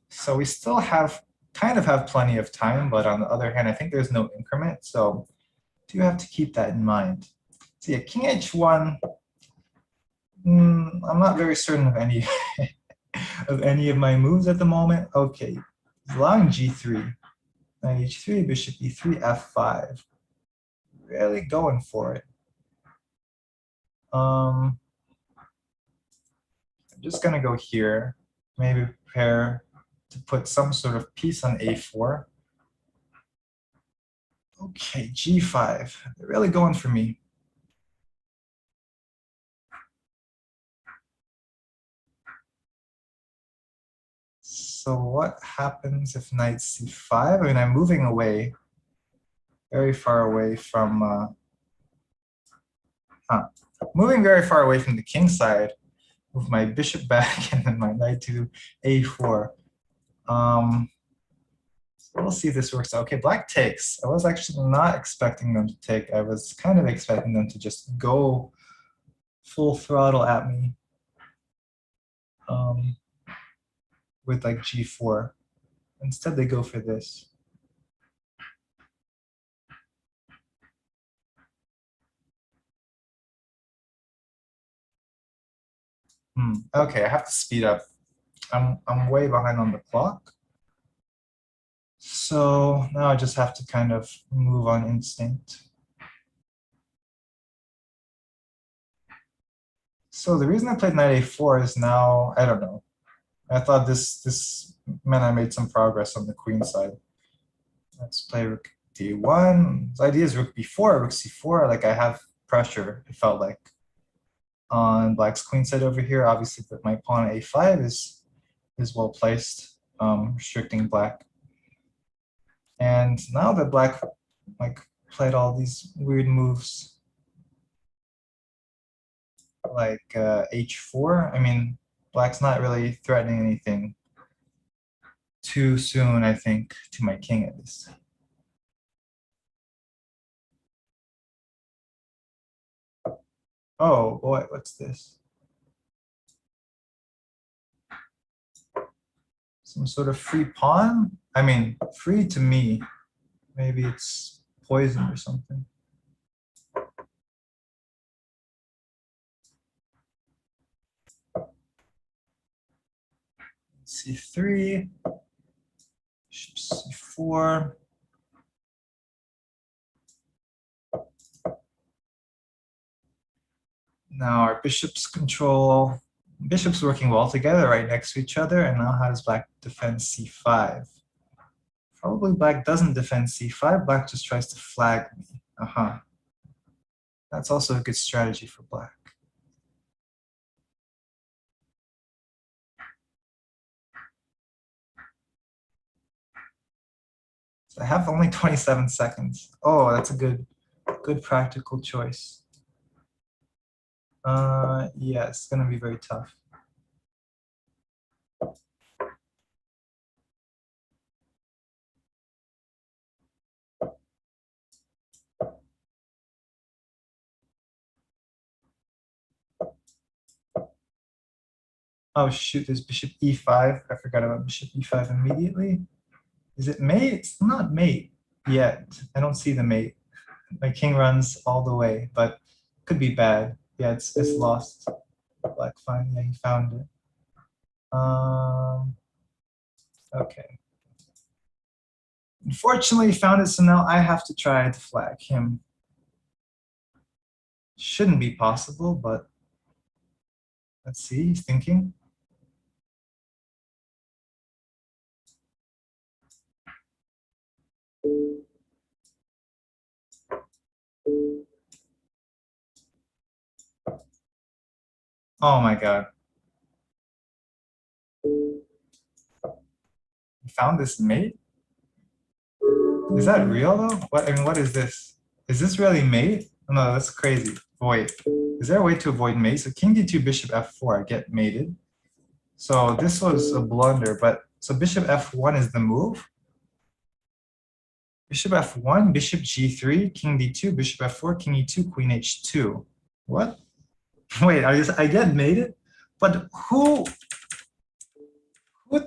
so we still kind of have plenty of time, but on the other hand, I think there's no increment, so do have to keep that in mind. So yeah, king h1, I'm not very certain of any of any of my moves at the moment. Okay, allowing g3, knight h3, bishop e3, f5. Really going for it. I'm just gonna go here, maybe prepare to put some sort of piece on a4. Okay, g5. They're really going for me. So what happens if knight c5? I mean, I'm moving away, very far away from, moving very far away from the king side, with my bishop back and then my knight to a4. So we'll see if this works out. Okay, black takes. I was actually not expecting them to take. I was kind of expecting them to just go full throttle at me with like g4. Instead, they go for this. Okay, I have to speed up. I'm way behind on the clock. So now I just have to kind of move on instinct. So the reason I played knight a4 is now, I don't know. I thought this meant I made some progress on the queen side. Let's play rook d1. The idea is rook b4, rook c4. Like I have pressure, it felt like, on black's queen side over here. Obviously, but my pawn a5 is well placed, restricting black. And now that black like played all these weird moves like h4, I mean, black's not really threatening anything too soon, I think, to my king at least. Oh boy, what's this? some sort of free pawn. I mean, free to me. Maybe it's poison or something. C3, bishop C4. Now our bishops working well together right next to each other. And now how does black defend C5? Probably black doesn't defend C5. Black just tries to flag me. That's also a good strategy for black. So I have only 27 seconds. Oh, that's a good practical choice. Yeah, it's gonna be very tough. Oh shoot, there's bishop e5. I forgot about bishop e5 immediately. Is it mate? It's not mate yet. I don't see the mate. My king runs all the way, but could be bad. Yeah, it's lost. Black fine. Yeah, he found it. Okay. Unfortunately, he found it, so now I have to try to flag him. Shouldn't be possible, but let's see. He's thinking. Oh my god. He found this mate? Is that real though? What, I mean, what is this? Is this really mate? No, that's crazy. Void. Is there a way to avoid mate? So king d2, bishop f4, I get mated. So this was a blunder, but so bishop f1 is the move. Bishop f1, bishop g3, king d2, bishop f4, king e2, queen h2. What? Wait, I get mated? But who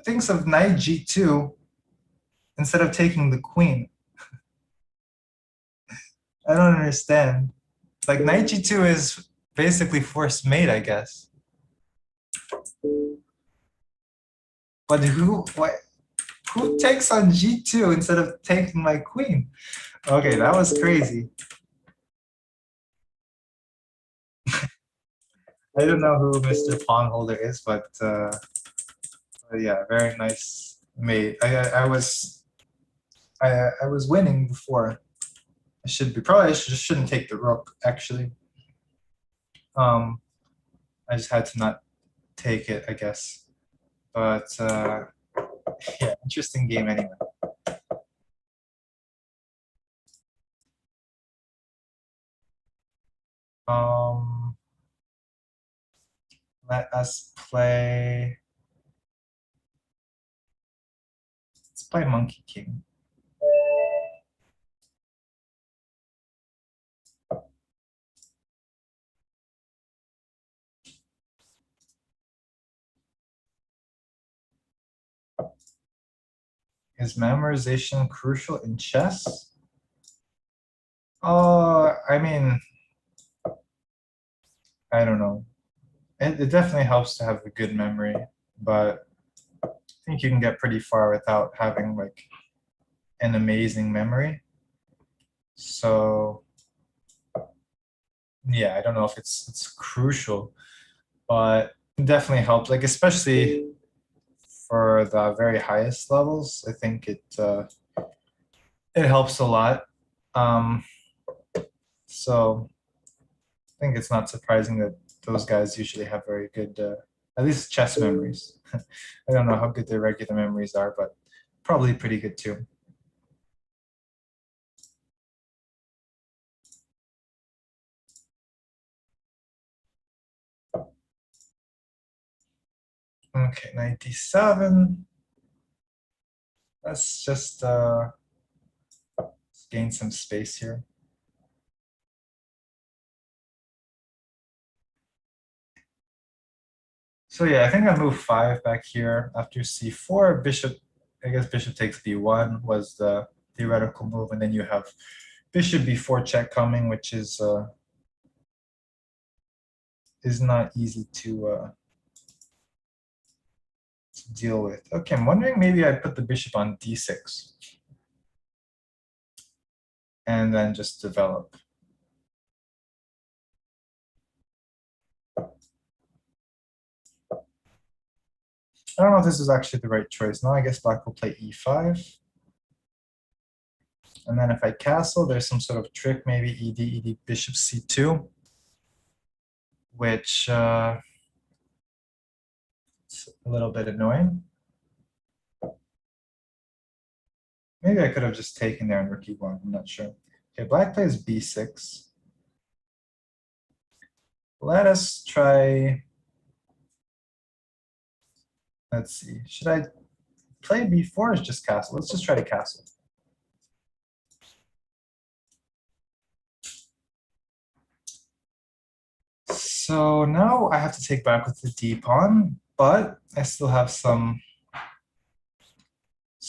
thinks of knight g2 instead of taking the queen? I don't understand. Like knight g2 is basically forced mate, I guess. But who takes on g2 instead of taking my queen? Okay, that was crazy. I don't know who Mr. Pawn Holder is, but yeah, very nice mate. I was winning before. I should be probably just shouldn't take the rook actually. I just had to not take it, I guess. But yeah, interesting game anyway. Let us play. Let's play Monkey King. Is memorization crucial in chess? Oh, I mean, I don't know. It definitely helps to have a good memory, but I think you can get pretty far without having like an amazing memory. So yeah, I don't know if it's crucial, but it definitely helps. Like especially for the very highest levels, I think it helps a lot. So I think it's not surprising that those guys usually have very good, at least chess memories. I don't know how good their regular memories are, but probably pretty good too. Okay, 97. Let's just gain some space here. So yeah, I think I moved 5 back here after c4. Bishop, I guess bishop takes b1 was the theoretical move, and then you have bishop b4 check coming, which is not easy to deal with. Okay, I'm wondering maybe I put the bishop on d6 and then just develop. I don't know if this is actually the right choice. Now I guess black will play e5. And then if I castle, there's some sort of trick, maybe ed bishop c2, which is a little bit annoying. Maybe I could have just taken there and rook e1, I'm not sure. Okay, black plays b6. Let us try, let's see, should I play b4 or just castle? Let's just try to castle. So now I have to take back with the d pawn, but I still have some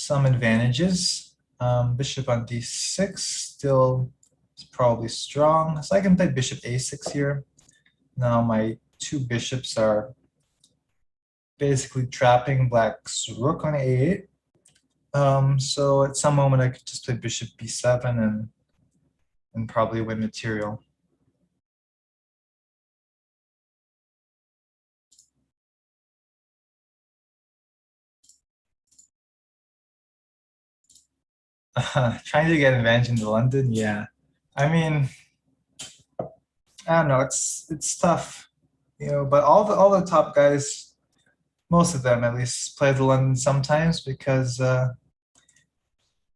advantages. Bishop on d6 still is probably strong, so I can play bishop a6 here. Now my 2 bishops are basically trapping black's rook on a8. So at some moment I could just play bishop b7 and probably win material. Trying to get advantage into London, yeah. I mean, I don't know. It's tough, But all the top guys, most of them at least, play the London sometimes because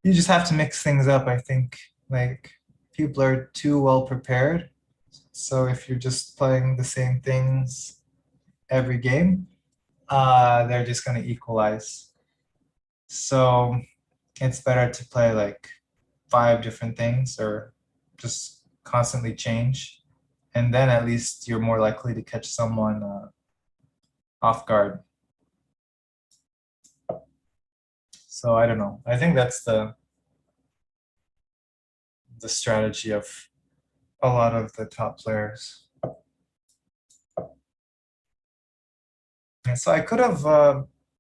you just have to mix things up. I think like people are too well prepared. So if you're just playing the same things every game, they're just going to equalize. So it's better to play like 5 different things or just constantly change. And then at least you're more likely to catch someone off guard. So I don't know. I think that's the strategy of a lot of the top players. And so I could have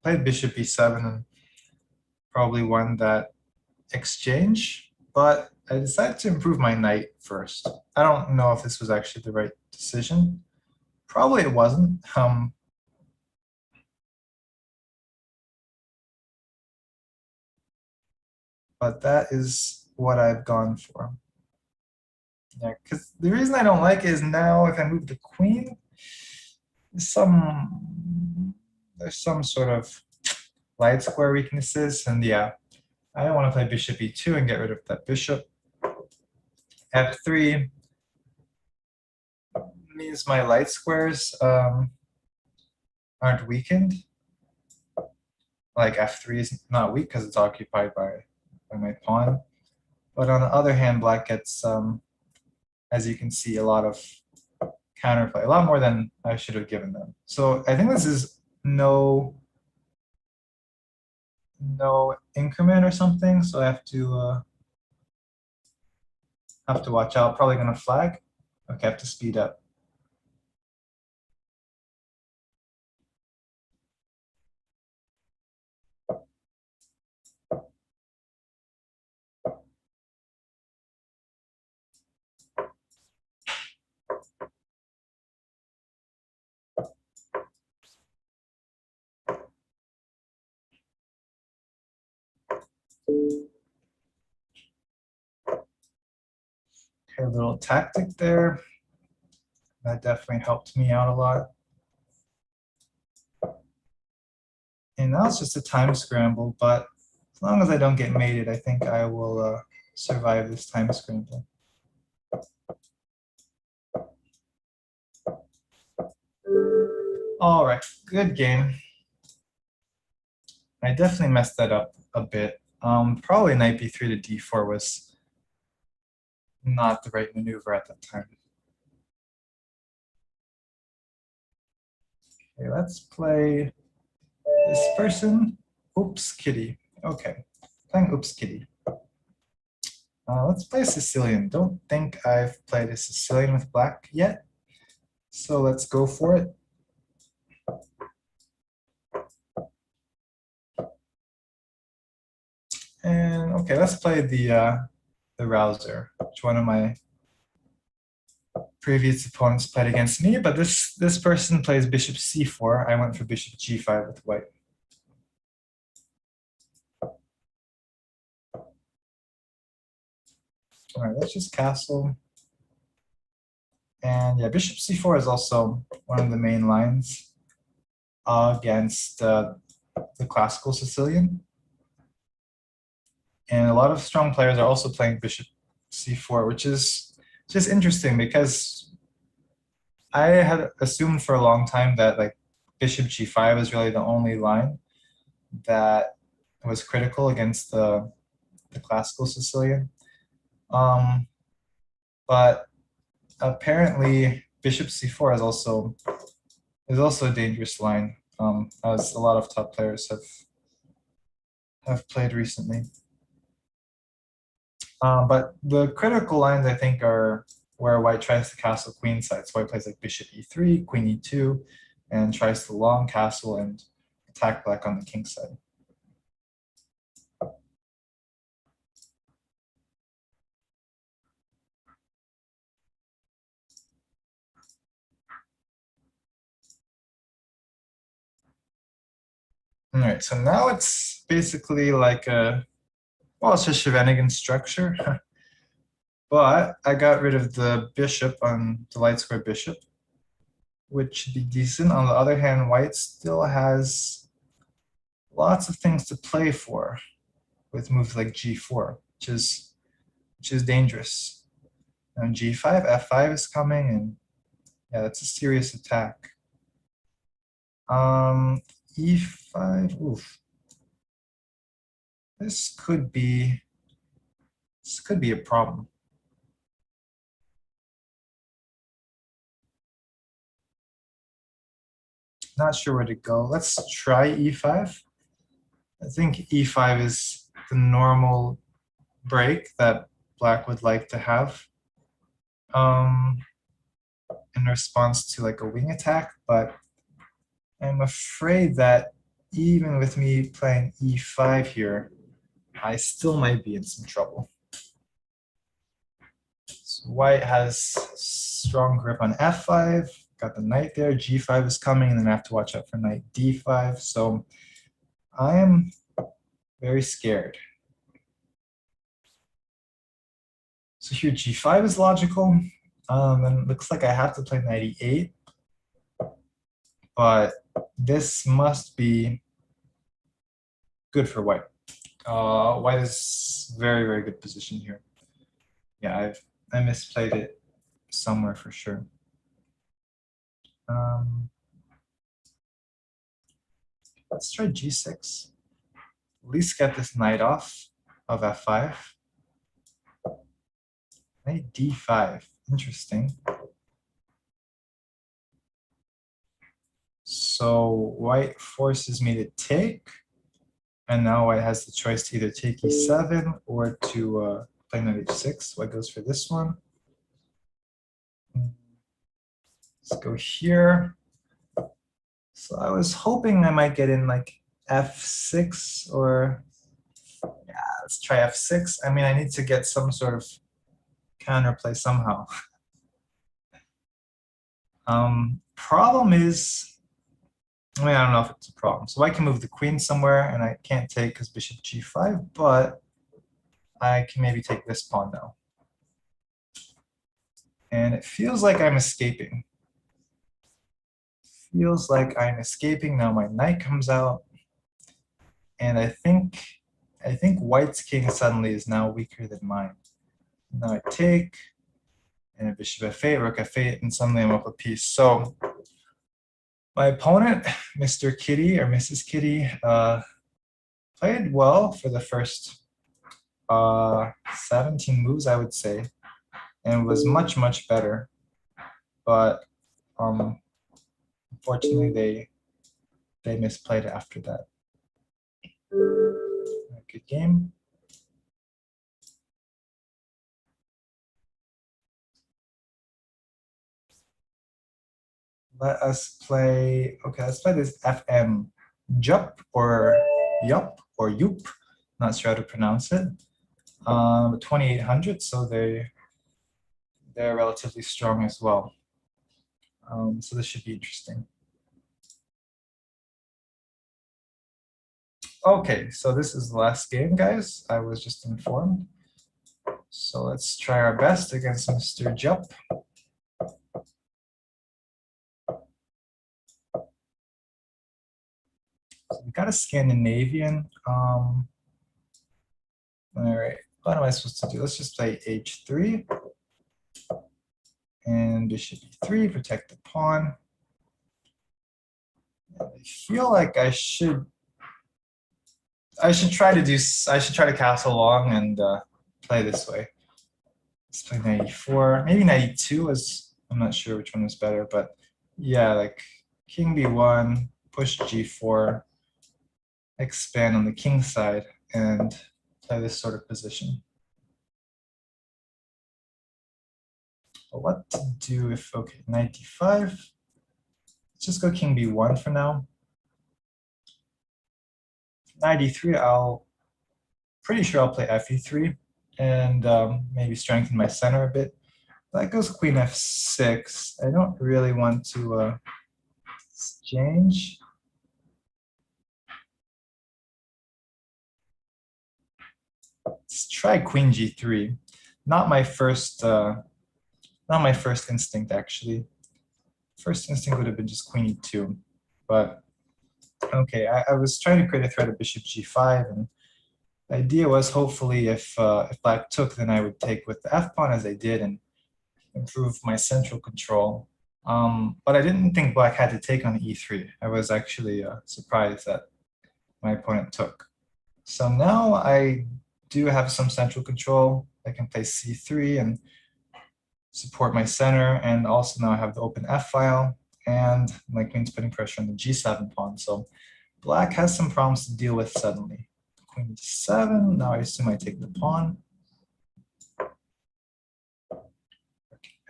played bishop e7 and probably won that exchange, but I decided to improve my knight first. I don't know if this was actually the right decision. Probably it wasn't. But that is what I've gone for. Yeah, because the reason I don't like it is now if I move the queen, there's some sort of light square weaknesses, and yeah, I don't want to play bishop e2 and get rid of that bishop. f3 means my light squares aren't weakened. Like f3 is not weak because it's occupied by my pawn. But on the other hand, black gets, as you can see, a lot of counterplay, a lot more than I should have given them. So I think this is no increment or something. So I have to watch out. Probably gonna flag. Okay, I have to speed up. Okay, a little tactic there. That definitely helped me out a lot. And now it's just a time scramble, but as long as I don't get mated, I think I will survive this time scramble. All right, good game. I definitely messed that up a bit. Probably knight b3 to d4 was not the right maneuver at that time. Okay, let's play this person. Oops, kitty. Okay, playing oops, kitty. Let's play a Sicilian. Don't think I've played a Sicilian with black yet, so let's go for it. And okay, let's play the rouser, which one of my previous opponents played against me, but this person plays bishop c4. I went for bishop g5 with white. All right, let's just castle. And yeah, bishop c4 is also one of the main lines against the classical Sicilian. And a lot of strong players are also playing bishop c4, which is just interesting because I had assumed for a long time that like bishop g5 is really the only line that was critical against the classical Sicilian. But apparently bishop c4 is also a dangerous line, as a lot of top players have played recently. But the critical lines, I think, are where white tries to castle queenside. So white plays like bishop e3, queen e2, and tries to long castle and attack black on the king side. All right, so now it's basically like it's a Scheveningen structure. But I got rid of the bishop on the light square bishop, which should be decent. On the other hand, white still has lots of things to play for with moves like g4, which is dangerous. And g5, f5 is coming, and yeah, that's a serious attack. E5, oof. This could be a problem. Not sure where to go. Let's try e5. I think e5 is the normal break that black would like to have in response to like a wing attack, but I'm afraid that even with me playing e5 here, I still might be in some trouble. So white has strong grip on f5, got the knight there, g5 is coming, and then I have to watch out for knight d5. So I am very scared. So here g5 is logical, and it looks like I have to play knight e8, but this must be good for white. White is very, very good position here. Yeah, I misplayed it somewhere for sure. Let's try g6. At least get this knight off of f5. Knight d5, interesting. So white forces me to take, and now white has the choice to either take e7 or to play knight h6. White goes for this one. Let's go here. So I was hoping I might get in like f6 or, yeah, let's try f6. I mean, I need to get some sort of counterplay somehow. Problem is, I mean, I don't know if it's a problem. So I can move the queen somewhere, and I can't take because bishop g5, but I can maybe take this pawn now. And it feels like I'm escaping. Feels like I'm escaping. Now my knight comes out. And I think white's king suddenly is now weaker than mine. Now I take, and bishop f8, rook f8, and suddenly I'm up a piece. So my opponent, Mr. Kitty or Mrs. Kitty, played well for the first 17 moves, I would say, and was much, much better. But Unfortunately, they misplayed after that. Good game. Let us play, okay, let's play this FM Jup or Yup or Yoop. Not sure how to pronounce it. 2800, so they're relatively strong as well. So this should be interesting. Okay, so this is the last game, guys. I was just informed. So let's try our best against Mr. Jup. So we got a Scandinavian. All right, what am I supposed to do? Let's just play H3. And bishop E3, protect the pawn. And I feel like I should try to castle long and play this way. Let's play knight E4. Maybe knight E2 is, I'm not sure which one is better, but yeah, like king B1, push G4, expand on the king side, and play this sort of position. But what to do if, okay, knight D5. Let's just go king B1 for now. Knight E3, pretty sure I'll play FE3 and maybe strengthen my center a bit. That goes queen F6. I don't really want to exchange. Let's try queen G3. Not my first instinct actually. First instinct would have been just queen E2, but okay. I was trying to create a threat of bishop G5, and the idea was hopefully if black took, then I would take with the f pawn as I did and improve my central control. But I didn't think black had to take on E3. I was actually surprised that my opponent took. So now I do have some central control. I can play C3 and support my center, and also now I have the open F file, and my queen's putting pressure on the G7 pawn. So black has some problems to deal with suddenly. Queen D7, now I assume I take the pawn.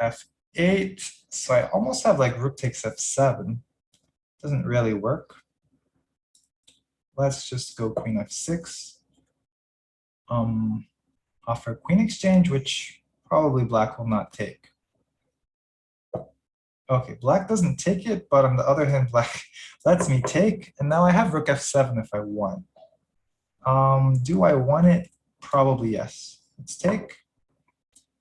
F8, so I almost have like rook takes F7. Doesn't really work. Let's just go queen F6. Offer queen exchange, which probably black will not take. Okay, black doesn't take it, but on the other hand, black lets me take, and now I have rook F7 if I want. Do I want it? Probably yes. Let's take.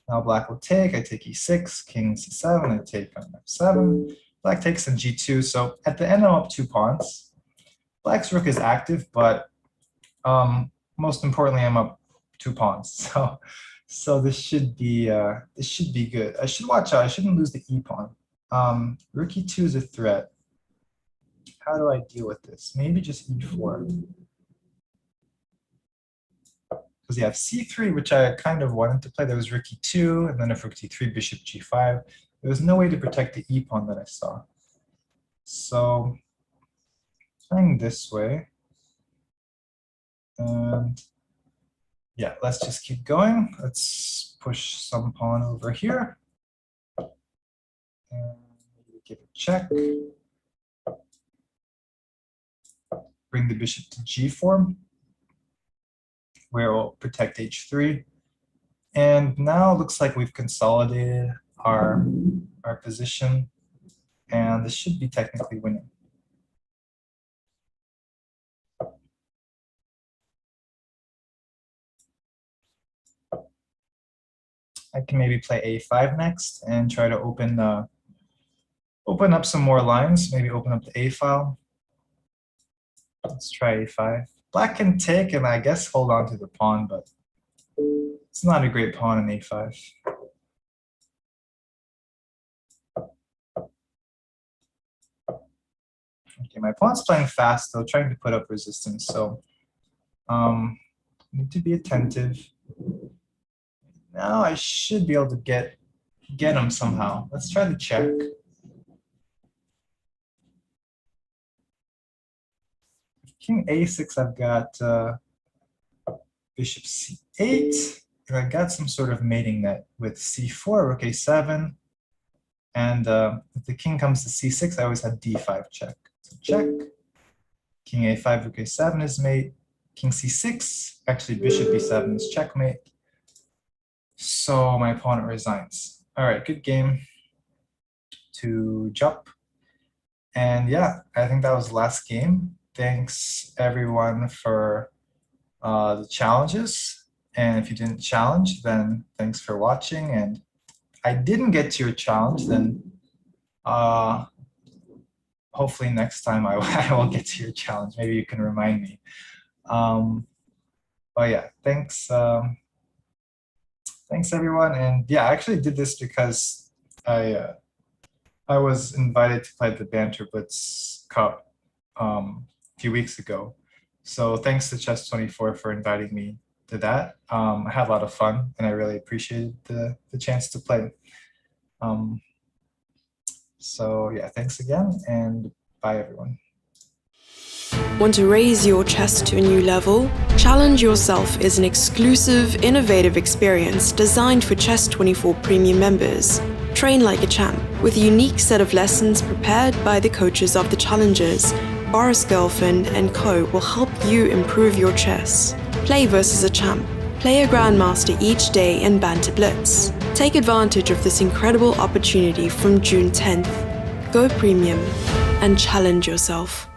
Now black will take. I take E6, king C7. I take on F7. Black takes on G2. So at the end, I'm up 2 pawns. Black's rook is active, but most importantly, I'm up 2 pawns. So this should be good. I should watch out. I shouldn't lose the E pawn. Rook E2 is a threat. How do I deal with this? Maybe just E4. Because you have C3, which I kind of wanted to play. There was rook E2, and then if rook T3, bishop G5. There was no way to protect the E pawn that I saw. So playing this way. And yeah, let's just keep going. Let's push some pawn over here. And maybe give a check. Bring the bishop to G4, where we'll protect H3. And now it looks like we've consolidated our position, and this should be technically winning. I can maybe play A5 next and try to open up some more lines, maybe open up the A file. Let's try A5. Black can take and I guess hold on to the pawn, but it's not a great pawn in A5. Okay, my pawn's playing fast though, trying to put up resistance, so need to be attentive. Now I should be able to get him somehow. Let's try the check. King A6, I've got bishop C8, and I got some sort of mating net with C4, rook A7, and if the king comes to C6, I always had D5 check. So check, King A5, rook A7 is mate, King C6, actually bishop B7 is checkmate. So my opponent resigns. All right, good game to jump. And yeah, I think that was the last game. Thanks everyone for the challenges. And if you didn't challenge, then thanks for watching. And I didn't get to your challenge, then hopefully next time I will get to your challenge. Maybe you can remind me. But yeah, thanks. Thanks everyone. And yeah, I actually did this because I was invited to play the Banter Blitz Cup a few weeks ago. So thanks to Chess24 for inviting me to that. I had a lot of fun and I really appreciated the chance to play. So yeah, thanks again and bye everyone. Want to raise your chess to a new level? Challenge Yourself is an exclusive, innovative experience designed for Chess24 Premium members. Train like a champ with a unique set of lessons prepared by the coaches of the challengers. Boris Girlfriend and Co. will help you improve your chess. Play versus a champ. Play a grandmaster each day in Banter Blitz. Take advantage of this incredible opportunity from June 10th. Go premium and challenge yourself.